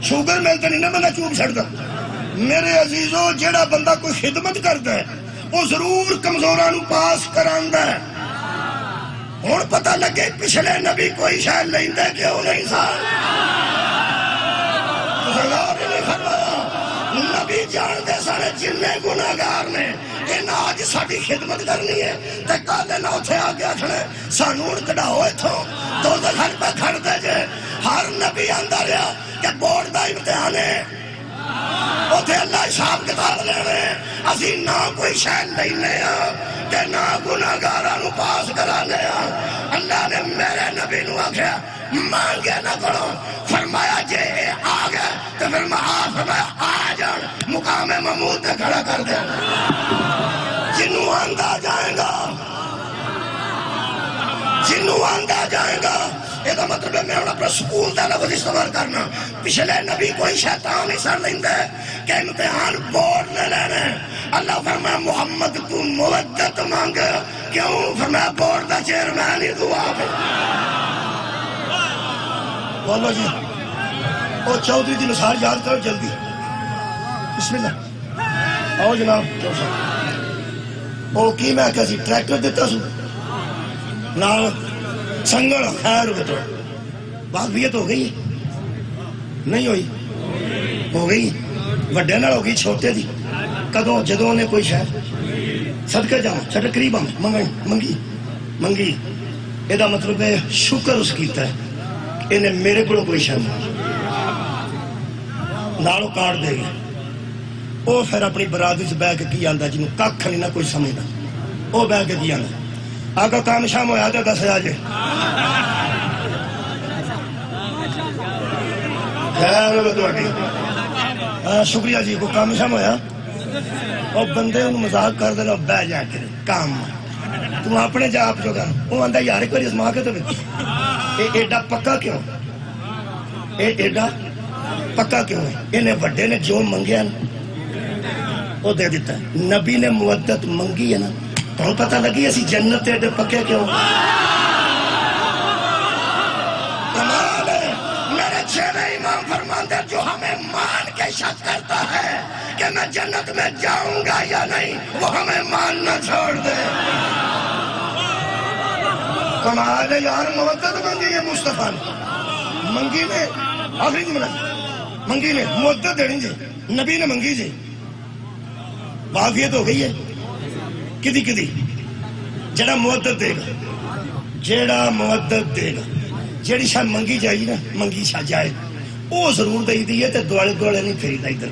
شوگر مل تے نہیں نا بندہ چوب چھڑدا میرے عزیزو جیڑا بندہ کوئی خدمت کردا ہے وہ ضرور کمزوراں نو پاس کراندا ہے ہن پتہ لگے پچھلے نبی کوئی شاید لیندا کیوں نہیں سا نبی جان دے سارے جننے گناہگار نے کہ نہ آج ساڑی خدمت کرنی ہے تے کالے نہ اتھے آگے آکھنے سانون کڑاؤ اتھوں تو دکھر پہ کھڑ دے جے ہر نبی اندر رہا کہ بورڈ دا امتحان ہے اتھے اللہ حساب کتاب لینے اسی نہ کوئی شاید لینے کہ نہ گناہگاراں نو پاس کرانے اللہ نے میرے نبی نو آکھیا مانگے نہ کرو فرمایا جے آگے تو پھر فرمایا آ جان مقام محمود تے کھڑا کر دے جنوں آندا جائے گا جنوں آندا جائے گا یہ تو مطلب ہے میں اپنا سکول دا لفظ استعمال کرنا پچھلے نبی کوئی شیطان ہی سر لیندے کہ امتحان بورڈ نہ لینے اللہ فرمایا محمد تو موجت مانگ کیوں فرمایا بورڈ دا چیئرمین ہی دعا پہ بولو جی اور چودھری دی مثال یاد کرو جلدی بسم اللہ آؤ جناب او کی میں کسی ٹریکٹر دیتا سو نال سنگل خیر ہوئے تو بات بھی تو ہو گئی نہیں ہوئی ہو گئی وڈے نال ہو گئی چھوٹے دی کدوں جدوں نے کوئی شاید صدقے جاؤں چھٹے قریب ہم منگی یہ دا مطلب ہے شکر اس کیتا ہے انہیں میرے کو کوئی شاید نالو کارڈ دے گئے وہ پھر اپنی برادری سے بہ کے کی آندا جنہوں ککھ نہیں نہ کوئی سمجھنا وہ بہ کے کی آندا آگا کام شام ہویا تو 10 آجے خیر ہوئے تو اٹھی شکریہ جی کو کام شام ہویا اور بندے انہوں مزاق کر دینا بہ جا کے کام تم اپنے جا آپ جو کر وہ آندہ یار ایک باری اسما کے تو ایڈا پکا کیوں ایڈا پکا کیوں ہے انہیں وڈے نے جو منگیا نا وہ دے دیتا ہے نبی نے مودت منگی ہے نا تو پتہ لگی ایسی جنت ایڈے پکے کیوں کمال ہے میرے چھوٹے امام فرماتے جو ہمیں مان کے شک کرتا ہے کہ میں جنت میں جاؤں گا یا نہیں وہ ہمیں ماننا چھوڑ دے کمال ہے یار مودت منگی ہے مصطفیٰ نے منگی نے آخری جملہ منگی نے مودت دینی جی نبی نے منگی جی واقعیت ہو گئی ہے کدی کدی جڑا مودت دے گا جڑا مودت دے گا جڑی شاہ منگی جائے نا منگی شاہ جائے وہ ضرور دے دیئے تے دوڑے دوڑے نہیں پھیری دا ادھر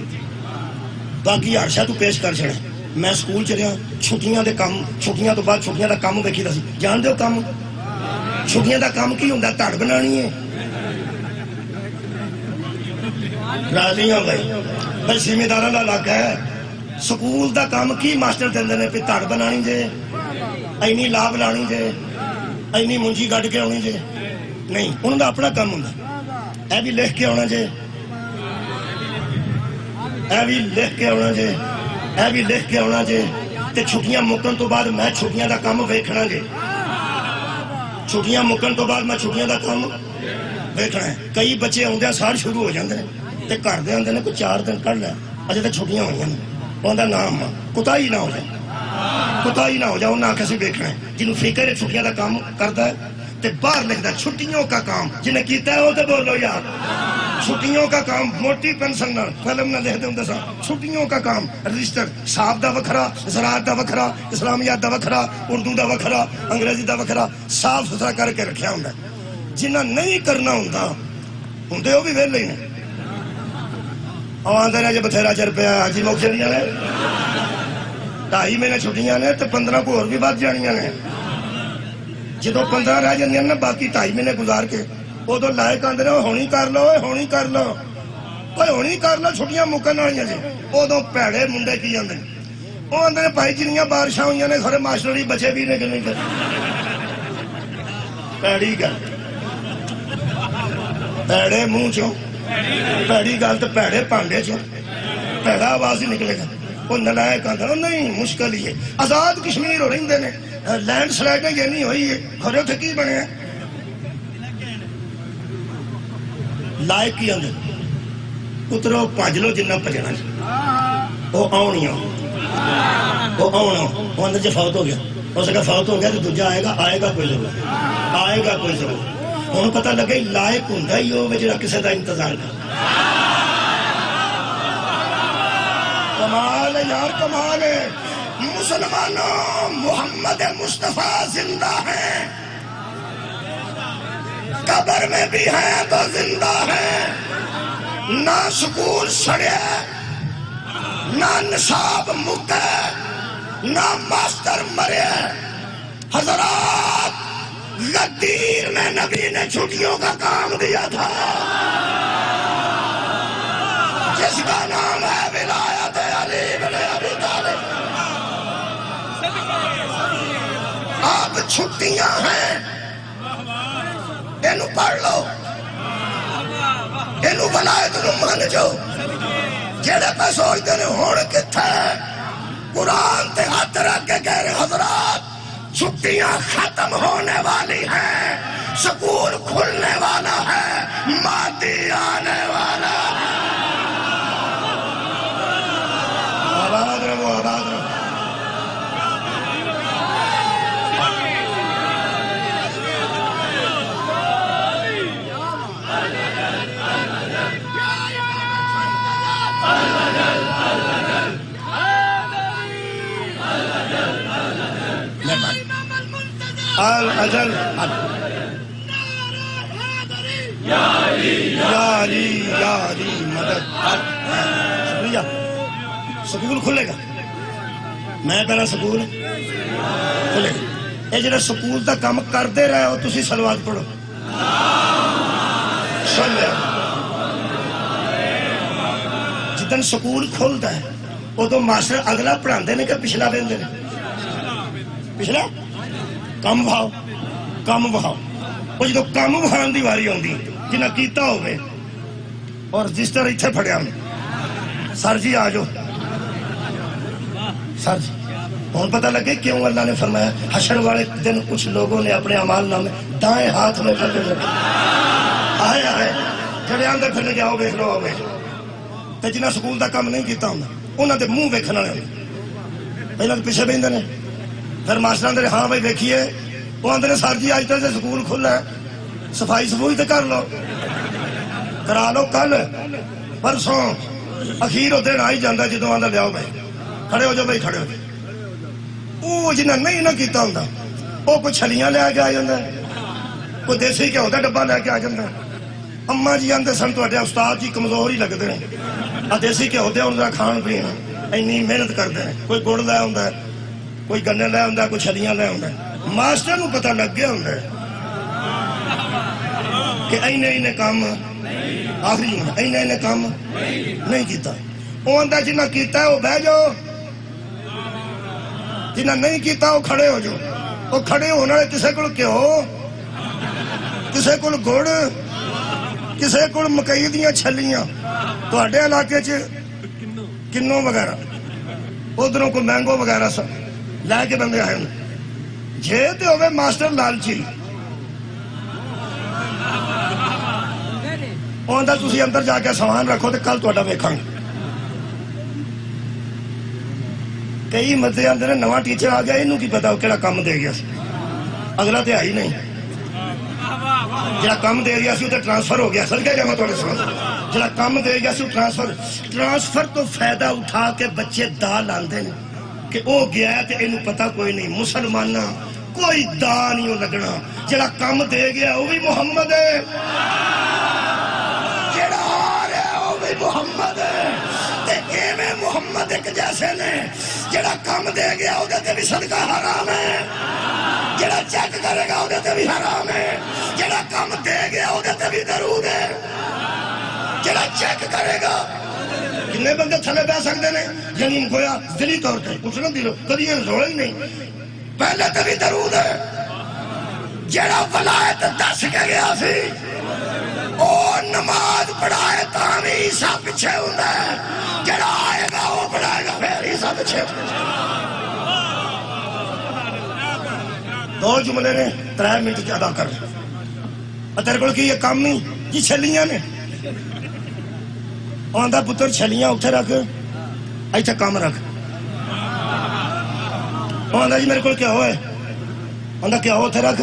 باقی ہر شاہ تو پیش کر چھڑا میں سکول چلیا چھٹیاں دے کام چھٹیاں تو بعد چھٹیاں دا کام دیکھی دا سی جان دے ہو کام چھٹیاں دا کام کی ہوندہ تاڑ بنانی ہے راضی ہوں گئی بھائی سیمی دارہ علاقہ ہے سکول دا کام کی ماسٹر دندے نے پہ تاڑ بنانی جے اینی لاب لانی جے اینی منجی گاڑ کے ہونی جے نہیں انہوں نے اپنا کام ہوندہ اے بھی لکھ کے ہونا جے اے بھی لکھ کے ہونا جے اے بھی لکھ کے ہونا جے تے چھٹیاں مکن تو بعد میں چھٹیاں دا کام ویکھنا جے چھٹیاں مکن تو بعد میں چھٹیاں دا کام ویکھنا ہے کئی بچے ہوندے ہیں سال شروع ہو جاندے ہیں تے کر دے ہوندے ہیں کوئی 4 دن کر لے اجے تے چھٹیاں ہوئیں ہیں وہاں نام کتائی نہ ہو جائے کتائی نہ ہو جائے انہاں کسی بیکھنا ہے جنہوں فکر ہے چھٹیاں دا کام کرتا ہے تے باہر لکھتا ہے چھٹیوں کا کام جنہیں کیتا ہے وہ تے بولو یار چھٹیوں کا کام موٹی پینسل نہ فلم نہ لکھ دے ہوں سا چھٹیوں کا کام رجسٹر صاحب دا وکھرا زراعت دا وکھرا اسلامیات دا وکھرا اردو دا وکھرا انگریزی دا وکھرا صاف ستھرا کر کے رکھیا ہوں جنہیں نہیں کرنا ہوں وہ بھی ویلے ہی نہیں آواز ہے جی بتھیرا چر پیا جی موقع چلیاں نے 2.5 مہینے چھٹیاں نے تو 15 کو اور بھی بات جانیاں نے جدو 15 رہ جاندیاں نے باقی 2.5 مہینے گزار کے وہ تو لائق آندے نے ہونی کر لو ہونی کر لو ہونی کر لو چھٹیاں مکن والیاں جی ادو پیڑے منڈے کی آندے وہ آندے نے بھائی جنیاں بارشاں ہوئی نے سارے ماسٹر بچے بھی نے کہ نہیں کر پیڑی گل پیڑے منہ چوں پیڑی گل تو پیڑے پانڈے چوں پیڑا آواز ہی نکلے گا وہ نلائق آندے نہیں مشکل ہی ہے آزاد کشمیر ہو رہے نے لینڈ سلائڈیں یہ نہیں ہوئی ہے کھرے اتھے کی بنے ہیں لائق کی آندے اترو پانچ لو جنہ پجنا وہ آؤنی آؤ وہ آؤنا وہ اندر جو فوت ہو گیا اس کا فوت ہو گیا تو دوجہ آئے گا کوئی ضرور آئے گا کوئی ضرور انہوں پتہ لگے لائق ہوندہ ہی ہو جڑا کسے دا انتظار کر کمال ہے یار کمال ہے مسلمانوں محمد مصطفیٰ زندہ ہیں قبر میں بھی ہیں تو زندہ ہیں نہ سکول سڑے نہ نصاب مکے نہ ماسٹر مرے حضرات غدیر میں نبی نے چھٹیوں کا کام دیا تھا جس کا نام ہے ولایت علی بن ابی طالب اب چھٹیاں ہیں اینو پڑھ لو اینو ولایت نو مان جو جڑے پہ سوچتے نے ہون کتھے قرآن تے ہاتھ رکھ کے کہہ رہے حضرات چھٹیاں ختم ہونے والی ہیں سکول کھلنے والا ہے مادی آنے والا آباد رہو آباد رہو الأجل یاری مدد شکریہ سکول کھلے گا میں پہلا سکول کھلے گا یہ جڑا سکول دا کام کرتے رہے ہو تسی صلوات پڑھو جدن سکول کھلتا ہے ادو ماسٹر اگلا پڑھاندے نے کہ پچھلا ویندے نے؟ پچھلا کم بہاؤ کم بہاؤ. وہ جدو کم بہان دی واری آتی جنہیں کیتا ہوئے اور رجسٹر اتنے پڑیا سر جی آ جاؤ سر جی. ہوں پتہ لگے کیوں اللہ نے فرمایا حشر والے دن کچھ لوگوں نے اپنے اعمال نامے دائیں ہاتھ میں کر کے آئے آئے جڑے آندے پھر لگے آؤ ویکھ لو آؤ ویکھ لو. تے جنہیں سکول دا کام نہیں کیتا ہوں انہوں دے منہ ویکھن والے پہلے تو پیچھے بہندے نے پھر ماسٹر دے ہاں بھائی ویکھیے وہ آدھے سر جی اج تک سکول کھلا ہے صفائی صفوئی تو کر لو کرا لو کل پرسوں اخیر وہ دن آ ہی جاتا جدو آدھا لیاؤ بھائی کھڑے ہو جاؤ بھائی کھڑے ہو جاؤ. وہ جنہیں نہیں نہ کیتا ہوں وہ کوئی چھلیاں لے کے آ جاتا ہے کوئی دیسی گھیو کا ڈبا لے کے آ جاتا ہے. اما جی آدھے سن تے استاد جی کمزور ہی لگتے ہیں دیسی گھیو دے ان کا کھان پین اینی محنت کرتے ہیں. کوئی گڑ لے آتا ہے کوئی گنے لے آتا ہے کوئی چھلیاں لے آتا ہے. ماسٹر نو پتہ لگ گیا ہوں کہ اینے کام آخری اینے کام نہیں کیتا. وہ آتا جنہیں کیتا ہے وہ بہ جاؤ جنہیں نہیں کیتا وہ کھڑے ہو جاؤ. وہ کھڑے ہونے والے کسے کول گھیو کسے کول گڑ کسے کول مکئی دیاں چھلیاں تواڈے علاقے چ کنوں وغیرہ ادھروں کوئی مینگو وغیرہ سب لے کے بندے آئے جے تے ہوئے ماسٹر لالچی آندا تسی اندر جا کے سامان رکھو تے کل تہاڈا ویکھاں گے. کئی مدے اندر نواں ٹیچر آ گیا انہوں کی پتا وہ کہڑا کام دے گیا سی اگلا تے آئی نہیں جڑا کام دے گیا سی وہ ٹرانسفر ہو گیا سر کیا میں تھوڑے سمجھ جڑا کام دے گیا سی ٹرانسفر تو فائدہ اٹھا کے بچے دا لاندے نے کہ وہ گیا ہے تے انہوں پتا کوئی نہیں مسلمانہ کوئی دا نہیں لگنا جڑا کام دے گیا وہ بھی محمد ہے جڑا آ رہا ہے وہ بھی محمد ہے تے ایویں محمد ایک جیسے نے جڑا کام دے گیا وہ تے بھی صدقہ حرام ہے جڑا چیک کرے گا وہ تے بھی حرام ہے جڑا کام دے گیا وہ تے بھی درود ہے جڑا چیک کرے گا. کنے بندے تھلے بہ سکتے ہیں یعنی گویا دلی طور پہ کچھ نہ دلو کبھی یہ روڑا ہی نہیں پہلے تو بھی درود ہے جڑا ولایت دس کے گیا سی او نماز پڑھائے تاں بھی عیسیٰ پیچھے ہوتا ہے جڑا آئے گا وہ پڑھائے گا پھر عیسیٰ پیچھے دو جملے نے 3 منٹ ادا کر تیرے کو کی یہ کام نہیں جی چھلیاں نے آندا پتر چھلیاں اتھے رکھ ایتھے کام رکھ. آندا جی میرے کو کیا ہوئے آندا کیا ہو اتھے رکھ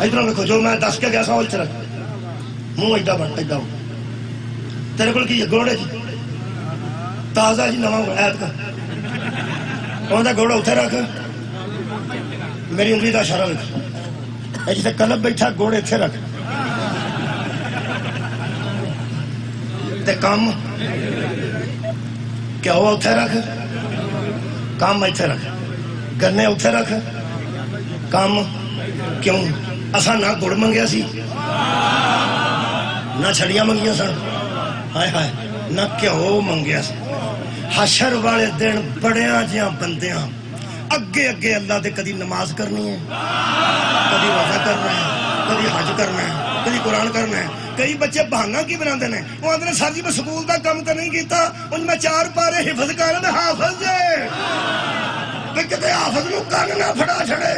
ادھر رکھو جو میں دس کے گیا سا اتھے رکھ منہ ایڈا بڑھ ایڈا ہو تیرے کو کی گوڑے جی تازہ جی نواں عید کا آندا گوڑا اتھے رکھ میری انگلی کا اشارہ لکھ جیسے کلب بیٹھا گوڑے اتھے رکھ تے کام کیا ہوا اتھے رکھ کام اتھے رکھ گنے اتھے رکھ کام کیوں اسا نہ گڑ منگیا سی نہ چھڑیاں منگیا سن ہائے ہائے نہ کیوں منگیا سی. حشر والے دن بڑیاں جیاں بندیاں اگے اگے اللہ دے کدی نماز کرنی ہے کدی روزہ کرنا ہے کدی حج کرنا ہے کدی قرآن کرنا ہے. کئی بچے بہانہ کی بناتے ہیں وہ آدھے سر جی میں سکول دا کام تو نہیں کیتا ان میں 4 پارے حفظ کر میں حافظ جے کتے حافظ نو کان نہ پھڑا چھڑے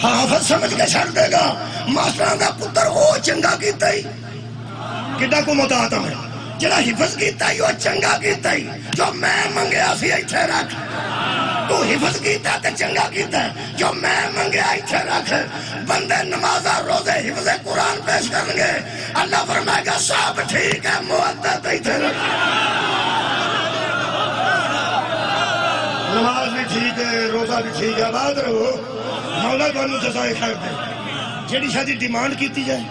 حافظ سمجھ کے چھڑ دے گا ماسٹراں دا پتر او چنگا کیتا ہی کڈا کو متعات ہے جڑا حفظ کیتا ہی وہ چنگا کیتا ہی جو میں منگیا سی ایتھے رکھ تو حفظ کیتا تے چنگا کیتا ہے جو میں منگیا ایتھے رکھ. بندے نمازہ روزے حفظ قرآن پیش کریں گے اللہ فرمائے گا سب ٹھیک ہے مؤدت ایتھے رکھ نماز بھی ٹھیک ہے روزہ بھی ٹھیک ہے بات رہو مولا تانوں جزائے خیر دے جیڑی شادی ڈیمانڈ کیتی جائے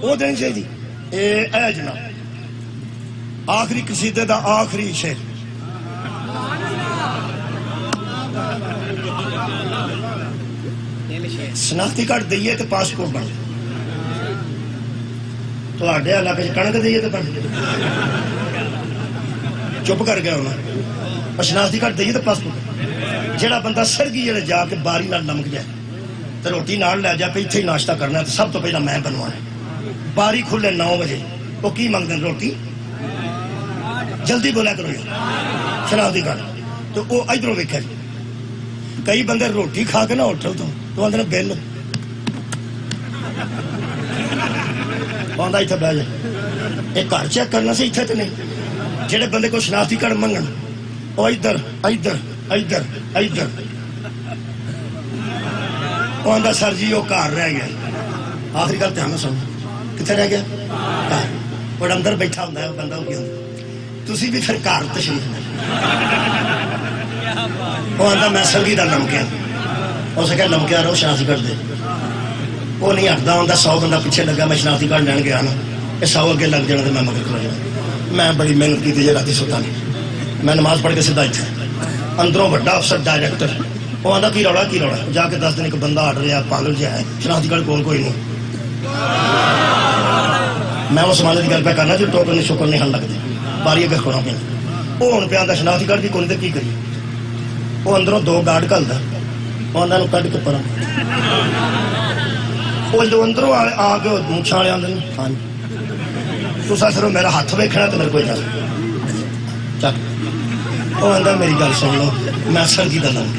وہ دین چاہیے اے جناب آخری قصیدے دا آخری شعر شناختی کارڈ دئیے تو پاسپورٹ بن تھوڑے علاقے کنک دئیے تو چپ کر گیا ہونا شناختی کارڈ دئیے تو پاسپورٹ جہاں بندہ سرگی جڑے جا کے باری نال لمک جائے تو روٹی نال لے جا پہ اتنے ہی ناشتہ کرنا تو سب تو پہلا میں بنوانا باری کھلے 9 بجے وہ کی منگتے ہیں روٹی جلدی بولا کرو یار شناختی کارڈ تو وہ ادھروں ویکھا جی کئی بندے روٹی کھا کے نا ہوٹل تو آدھے بل آدھا اتنے بہ جائے یہ گھر چیک کرنا سی اتنے تو نہیں جہے بندے کو شناختی کارڈ منگن وہ ادھر ادھر ادھر ادھر وہ آدھا سر جی وہ گھر رہ گیا آخری گل دھیان سن کتنے رہ گیا گھر اور اندر بیٹھا ہوتا ہے بندہ ہو گیا تسی بھی پھر گھر تشریف لے وہ آدھا میں سنگی کا لمکیا اس کہ لمکیا رہو شناختی کارڈ دے وہ نہیں ہٹتا آتا 100 بندہ پیچھے لگا میں شناختی کارڈ لین گیا نا یہ 100 اگے لگ جانا تو میں مگر کر جانا میں بڑی محنت کی جی رات ستا نہیں میں نماز پڑھ کے سیدھا اتنے اندروں بڑا افسر ڈائریکٹر وہ آتا کی روڑا جا کے 10 دن ایک بندہ ہٹ رہا پاگل جہا ہے شناختی کارڈ کون کوئی نہیں میں اس مالے کی گل پہ کرنا جو ٹوکن شوکر نہیں ہل لگتے باری اگر کھونا پہ وہ ہوں پہ آتا شناختی کارڈ بھی کون دے کی کری وہ اندروں 2 گارڈ گلتا وہ آدھا کٹ کے پڑا وہ جو اندروں آ کے مچھا والے آدھے ہاں تو صرف میرا ہاتھ ویکھنا تو میرے کو چل چل وہ آدھا میری گل سن لو میں سرگی کا لم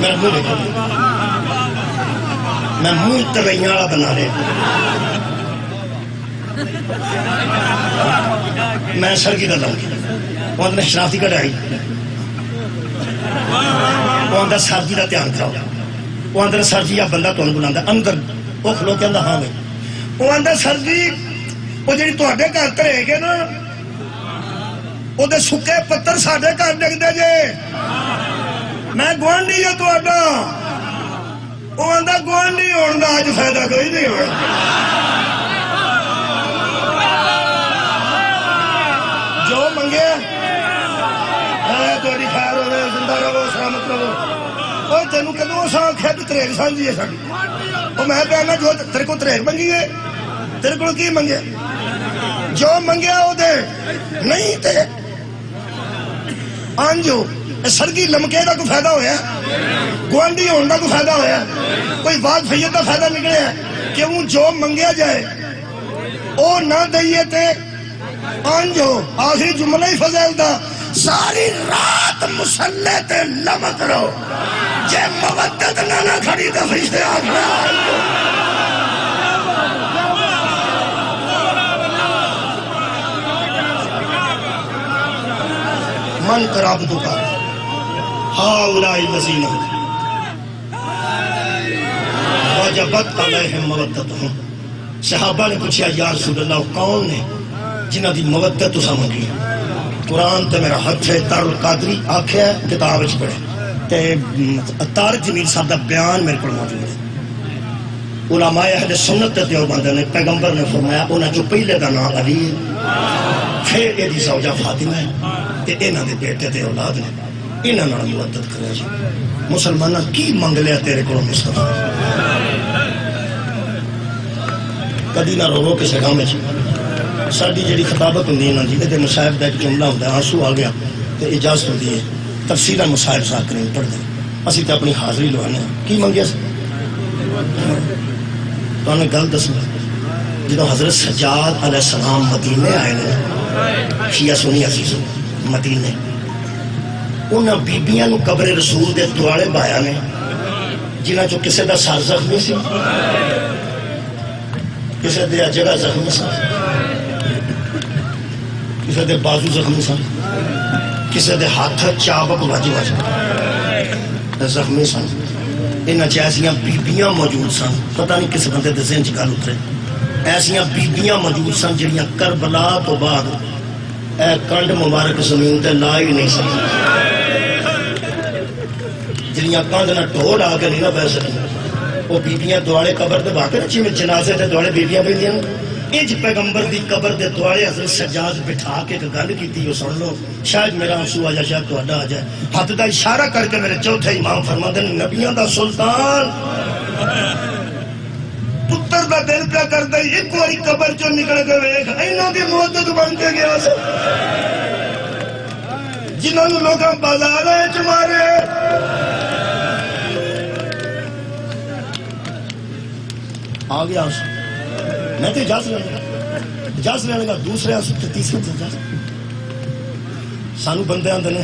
میرا منہ دیکھو میں منہ ترائیاں والا بنا رہا میں سرگی کا لم وہ آدھا شناختی کارڈ وہ آدھا سر جی کا دھیان کراؤ وہ آدھا سر جی آ بندہ تمہیں بلا اندر وہ کھلو کے آدھا ہاں وہ آدھا سر جی وہ جی تے گھر ترے گے نا وہ سکے پتر ساڈے گھر ڈگتے جے میں گوانڈی ہوں تا وہ آدھا گوانڈی ہونے کا اج فائدہ کوئی نہیں ہونا جو منگے تاری خیر ہوئے زندہ رہو سلامت رہو وہ تینوں کدوں آخیا کہ تریک سانجی ہے ساری وہ میں کہنا جو تیرے کو تریک منگی ہے تیرے کو کی منگے جو منگیا وہ دے نہیں تے آنجو سرگی لمکے کا کوئی فائدہ ہویا گوانڈی ہونے کا کوئی فائدہ ہویا کوئی بات فیت کا فائدہ نکلے ہے کہ وہ جو منگیا جائے وہ نہ دئیے تے آنجو آخری جملہ ہی فضیل دا ساری رات مسلح تے لمک رہو جے مودت نہ کھڑی تو فرشتے آگے من کرابدو کا ہاولائی الذین وجبت علیہم مودتہم صحابہ نے پوچھا یا رسول اللہ کون نے جنہ دی مودت تو سمجھی قرآن تے میرا حد ہے تار القادری آکھیا کتاب اچھ پڑھے تے اتار جمیل صاحب دا بیان میرے کو موجود ہے علماء اہل سنت تے دیوبند نے پیغمبر نے فرمایا انہاں جو پہلے دا نام علی پھر یہ دی زوجہ فاطمہ ہے تے انہاں دے بیٹے تے اولاد نے انہاں نال مودت کرے جی مسلماناں کی منگ لیا تیرے کو مصطفیٰ کدی نہ رو کسے گاؤں میں ساری جڑی خطابت ہوندی ہے نا جی تے مصاحب دا ایک جملہ ہوندا ہے آنسو آ گیا تے اجازت ہوندی ہے تفصیلا مصاحب صاحب کریں پڑھ دیں اسی تے اپنی حاضری لوانے کی منگیا سی تو انہیں گل دسنا جدو حضرت سجاد علیہ السلام مدینے آئے نے شیعہ سنی عزیزوں مدینے انہاں بیبیاں نو قبر رسول دے دوالے بایا نے جنہاں چو کسے دا سر زخمی سی کسے دے جگہ زخمی سی کسے دے بازو زخمی سن کسے دے ہاتھ چابک واجی زخمی سن انہاں ایسیاں بیبیاں موجود سن پتہ نہیں کس بندے دے ذہن چ گل اترے ایسیاں بیبیاں موجود سن جڑیاں کربلا تو بعد اے کنڈ مبارک زمین تے لا ہی نہیں سن جڑیاں کنڈ نہ ڈھول آ کے نہیں نہ بہ سکیں وہ بیبیاں دوالے قبر دے واقع نہ چیویں جنازے تے دوالے بیبیاں پیندیاں اج پیغمبر دی قبر دے دوالے حضرت سجاد بٹھا کے ایک گل کیتی ہو سن لو شاید میرا آنسو آ جائے شاید تہاڈا آ جائے ہاتھ دا اشارہ کر کے میرے چوتھے امام فرماندے نے نبیاں دا سلطان پتر دا دل پہ کرتا ہی ایک واری قبر چو نکل کے ویکھ انہوں دی مدد بن کے گیا سا جنہوں نے لوگاں بازار ہے مارے آ گیا اس میں تو اجازت لینے گا دوسرے آستے تیسرے اجازت سانو بندے آندے نے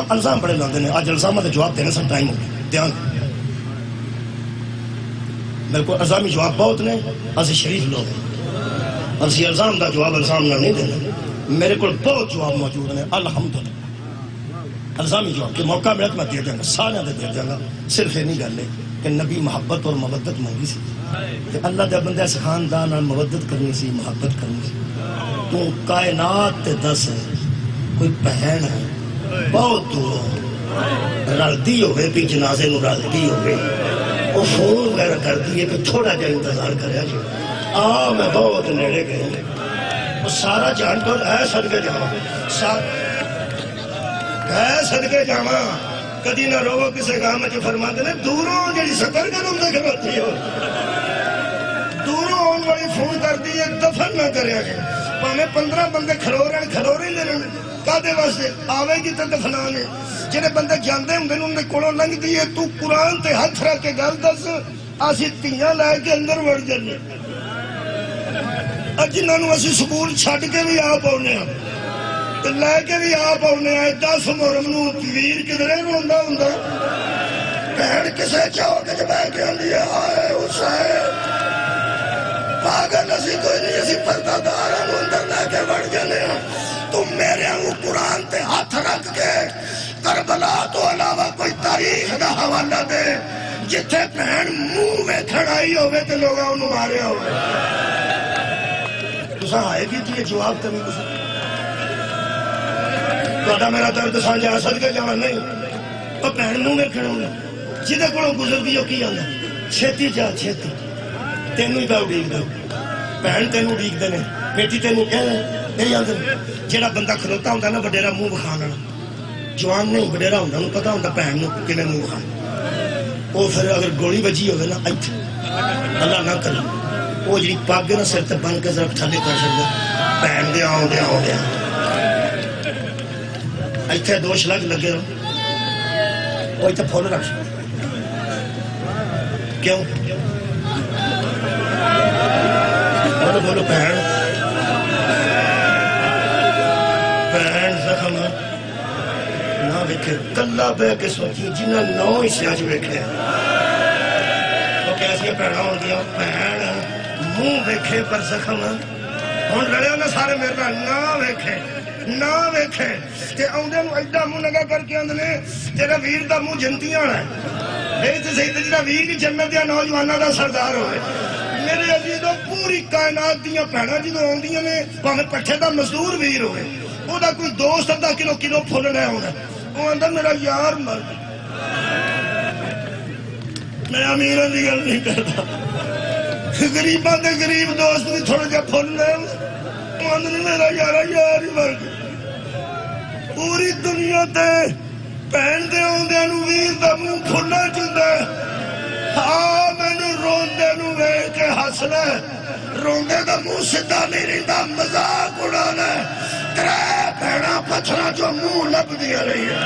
الزام بڑے لاندے نے آج الزامہ دے جواب دینے سا ٹائم ہو گیا دھیان میرے کو الزامی جواب بہت نے اسی شریف لوگ اسی الزام دا جواب الزام نہ نہیں دینا میرے کو بہت جواب موجود نے الحمدللہ الزامی جواب کہ موقع ملت میں دے دیں گا سالہ دے دیں گا صرف یہ نہیں گل ہے کہ نبی محبت اور مودت مانگی سی کہ اللہ دے بندے اس خاندان اور مودت کرنی سی محبت کرنی سی تو کائنات تے دس کوئی بہن ہے بہت دور رلدی ہوئے بھی جنازے نو رلدی ہوئے وہ فون وغیرہ کر دیئے کہ تھوڑا جا انتظار کریا جو میں بہت نیڑے گئے وہ سارا جان کو ہے صدقے جاما ہے صدقے جاما کدی نہ روو کسے گاہ میں جو فرما دینے دوروں جڑی سکر کے نم دیکھ ہوتی ہو دوروں ان والی فون کر دیئے دفن نہ کریا گئے ہمیں 15 بندے کھلورے لے رہے کادے واسطے آوے گی تو دفنانے جنہیں بندے جاندے ہوں انہوں نے کولوں لنگ دیئے تو قرآن تے ہاتھ رکھ کے گل دس آسی تیاں لائے کے اندر وڑ جانے جنہوں نے اسی سکول چھٹ کے بھی آپ ہونے ہیں لے کے بھی آپ ہونے ہیں 10 محرم نو ویر کدھرے روندہ ہوں بہن کسے چاہو کہ جب آئے کے اندیے آئے حسین پاگل اسی کوئی نہیں اسی پردہ دارہ نو اندر لے کے بڑھ جانے ہیں تم میرے ہوں قرآن تے ہاتھ رکھ کے کربلا تو علاوہ کوئی تاریخ دا حوالہ دے جتھے بہن منہ میں کھڑائی ہوئے تے لوگاں انہوں مارے ہوئے تو ساں آئے گی تھی یہ جواب کمی کسا تو ادا میرا درد سانجا حسد کے جوان نہیں اور بہن منہ میں کھڑا ہوئے جدے کڑوں گزر دیو کی آنا چھیتی جا چھیتی تینوں ہی باؤ ڈیک دو بہن تینوں ڈیک دینے بیٹی تینوں کہہ رہے نہیں آدھر جیڑا بندہ کھلوتا ہوتا نا بڑیرہ منہ بکھانا جوان نہیں بڑیرہ ہوتا انہوں پتا ہوتا بہن نو کہ میں منہ بکھانا وہ پھر اگر گوڑی بجی ہوگا نا ایتھ اللہ نہ کرے وہ جڑی پاگے نا سر تے بن کے ذرا تھلے کر سکتا بہن دے آؤں دے آؤں دے ایتھے دوش لگے رہو وہ ایتھے پھول رکھ کیوں بولو بہن زخم نہ ویکھے کلا بے کے سوچی جنہ 9 حصے آج ویکھے تو کیسی پہنا ہو گیا بہن منہ ویکھے پر زخم ہون لڑے ہونا سارے میرے نہ ویکھے کہ اوندے نو ایڈا منہ نگا کر کے اندنے تیرا ویر دا منہ جنتیاں ہے میری تو صحیح تجھا ویر کی جنت یا نوجوانہ دا سردار ہوئے میرے عزیزوں پوری کائنات دیاں پہنا جنہوں ہوندیاں نے پاہمیں پٹھے دا مزدور ویر ہوئے وہ دا کوئی دوست دا کلو پھول رہے ہونا وہ اندر میرا یار مر میں امیران دی گل نہیں کرتا غریبان دے غریب دوست بھی تھوڑا جا پھول رہے ہونا وہ اندر میرا یار ہی مر پوری دنیا تے پہن دے ہوندے انہوں ویر دا منہ پھولنا چندہ ہے میں نے روندے نو ویکھ کے ہسنا روندے دا منہ سدھا نہیں رہتا مذاق اڑانا ترے بہنا پتھرا جو منہ لب دیا رہی ہے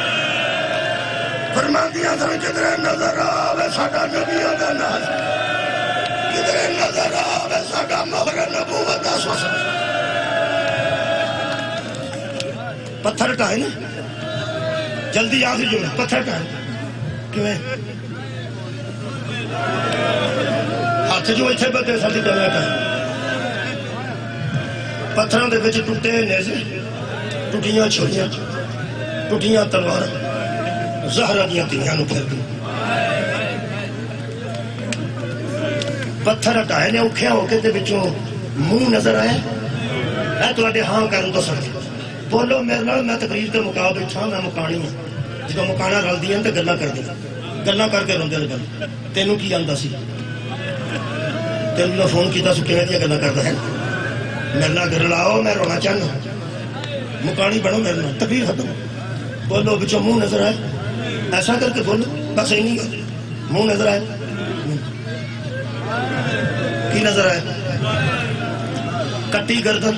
فرماندیاں سن کدھرے نظر آوے ساڈا نبیوں دا ناز کدھرے نظر آوے ساڈا مہر نبوت دا سوسن پتھر ٹائے نا جلدی آخری جو پتھر ٹائے کیویں ہاتھ جو ایتھے بدے ساتھی کرنے کا پتھروں دے وچ ٹوٹے نیزے ٹوٹیاں چھوڑیاں ٹوٹیاں تلوار زہرہ دیاں تیاں نو پھر دی پتھر ہٹائے نے اکھیا ہو کے دے وچوں منہ نظر آئے اے تو اڈے ہاں کرن تو سکتے بولو میرے نال میں تقریر دے مقابلے بیٹھا میں مکانی ہوں جدوں مکانا رل دیاں تے گلاں کر دیں گلاں کر کے روندے گل تینوں کی آندا سی تینوں نے فون کیتا سو کیویں دیا گلاں کردا ہے میرے نال گھر لاؤ میں رونا چاہنا مکانی بنو میرے نال تقریر ختم بولو بچوں منہ نظر آئے ایسا کر کے بولو بس نہیں منہ نظر آئے کی نظر آئے؟ کٹی گردن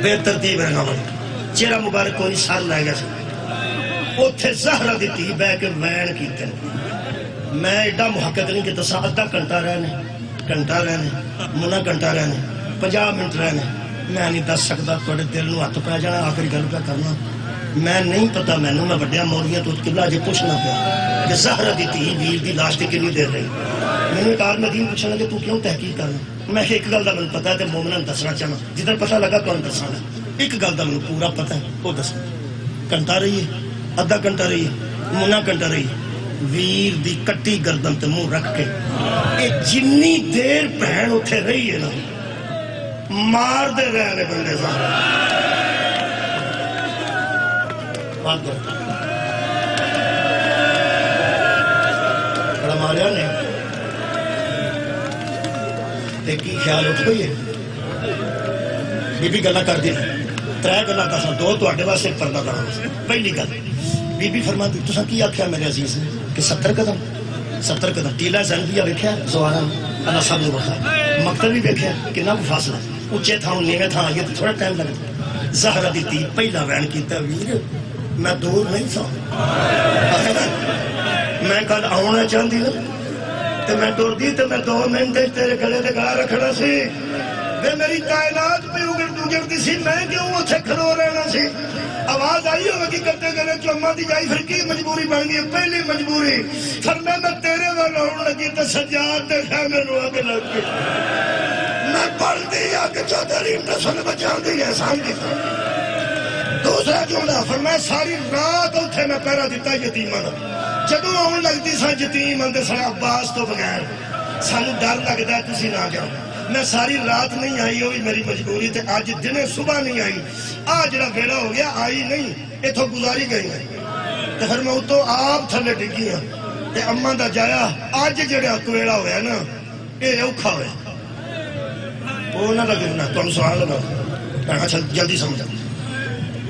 بے ترتیب رہناوی چہرہ مبارک کوئی سال لائے گا سا اوتھے زہرہ دی تھی بے کے وین کیتے میں ایڈا محقق نہیں کہ تسا ادھا گھنٹہ رہنے منا گھنٹہ رہنے 50 منٹ رہنے میں نہیں دس سکتا تھوڑے دل نو ہاتھ پہ جانا آخری گل پہ کرنا میں نہیں پتا مینوں میں وڈیاں مولویاں تو قبلہ جے پوچھنا پیا کہ زہرہ دی تھی ویر دی لاش تے کنی دیر رہی میں نے کہا ندیم پوچھنا کہ تو کیوں تحقیق کرنا میں ایک گل دا مجھے پتا ہے تے مومناں دسنا چاہنا جدھر پتہ لگا کون دسانا ایک گل دا مجھے پورا پتا ہے وہ دسنا گھنٹہ رہی ہے ادھا گھنٹہ رہی ہے منا گھنٹہ رہی ہے ویر دی کٹی گردن تے منہ رکھ کے اے جنی دیر بہن اتھے رہی ہے نا مار دے رہنے بندے سارے بات کرو بڑا ماریا نے کی خیال اٹھ گئی ہے بی بی گلہ کر دی ترے گلہ دسا دو تو آٹے واسے ایک پردہ کرنا پہلی گل بی بی فرما دی تسا کی آکھیا میرے عزیز نے کہ 70 قدم ٹیلہ زنگیہ بیکھیا زوارا اللہ سب نے بخار مقتل بھی بیکھیا کنا کو فاصلہ اچھے تھا نیوے تھا یہ تو تھوڑا ٹائم لگتا زہرہ دیتی پہلا وین کیتا ویر میں دور نہیں تھا میں کل آونا چاہتی ہوں تو میں ٹور دی تو میں 2 منٹ تیرے گلے دے گلا رکھنا سی میں میری کائنات پہ اگڑتی سی میں کیوں اتھے کھلو رہنا سی آواز آئی ہوگا کہ کرتے گلے جو اماں دی جائی پھر کی مجبوری بن گئی پہلی مجبوری پھر میں تیرے والا ہونے لگی تو سجاد دے خیمے رو آگے لگ گئی میں پڑھ دیا کہ چودھری نسل بچان دی احسان کی تھا دوسرا جملہ فرمایا ساری رات اتھے میں پیرا دیتا یتیمہ دا جدو آن لگتی سا یتیم اندے سا عباس تو بغیر سانو ڈر لگتا ہے تسی نہ جاؤ میں ساری رات نہیں آئی ہوئی میری مجبوری تھے آج دنے صبح نہیں آئی آج جڑا ویڑا ہو گیا آئی نہیں اتھو گزاری گئی ہے تو پھر میں اتو آپ تھلے ڈگی ہوں تے اماں دا جایا آج جڑا کویڑا ہویا نا اے اوکھا ہویا وہ نہ لگے نا تو ہم سوال لگا اچھا جلدی سمجھا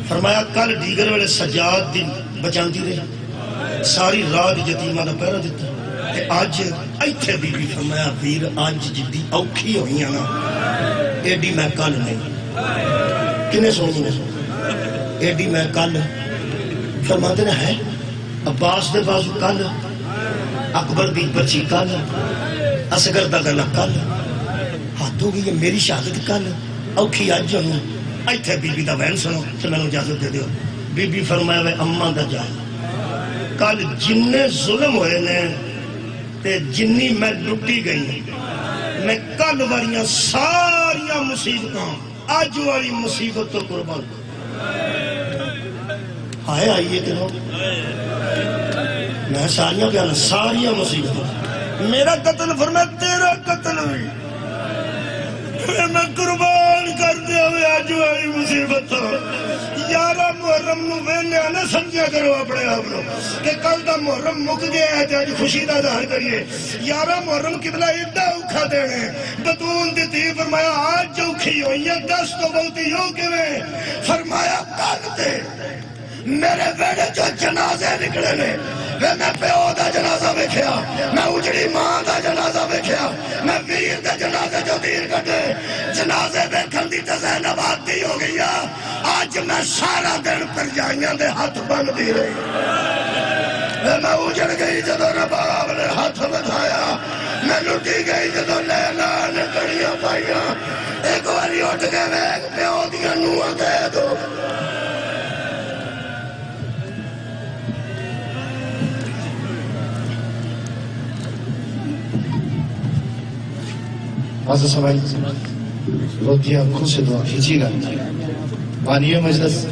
فرمایا کل دیگر والے سجاد دی بچان دی رہی ساری رات یتیمہ دا پیرا دیتا تے آج ایتھے بی بی فرمایا ویر آج جدی اوکھی ہوئی ہیں نا ایڈی میں کل نہیں کنے سونی نے ایڈی میں کل فرماتے نے ہے عباس دے بازو کل اکبر دی بچی کل اصغر دا گلہ کل ہاتھوں گی میری شہادت کل اوکھی آج جانوں ایتھے بی بی دا وین سنو تو میں نے اجازت دے دیو بی بی فرمایا وے اماں دا جائے کل جننے ظلم ہوئے نے تے جنی میں لٹی گئی میں کل واریاں ساریاں مصیبتاں آج والی مصیبت تو قربان آئے آئیے کہ نو میں ساریاں بیانا ساریاں مصیبتاں میرا قتل فرمایا تیرا قتل ہوئی میں قربان کر دیا ہوئے آج والی مصیبت یارہ محرم نو ویلے آنا سمجھا کرو اپنے آپنوں کہ کل دا محرم مک گیا ہے جاج خوشی دا دہر کریے یارہ محرم قبلہ ایڈا اوکھا دینے بطون دیتی فرمایا آج جو کھی ہوئی ہے 10 تو بہتی ہو کے میں فرمایا کل دے میرے بیڑے جو جنازے نکلے نے میں پیو دا جنازہ بیکھیا میں اجڑی ماں دا جنازہ بیکھیا میں ویر دا جنازہ جو دیر کٹے جنازے بیکھن دی تے زینب آتی ہو گئی آج میں سارا دن پر جائیاں دے ہاتھ بند دی رہی میں اجڑ گئی جدو رباب نے ہاتھ بتایا میں لٹی گئی جدو لیلا نے کڑیاں پائیاں ایک واری اٹھ گئے ویک پیو دیا نوہ دے دو معزز سمائی روتی آنکھوں سے دعا کھیچی گا بانی مجلس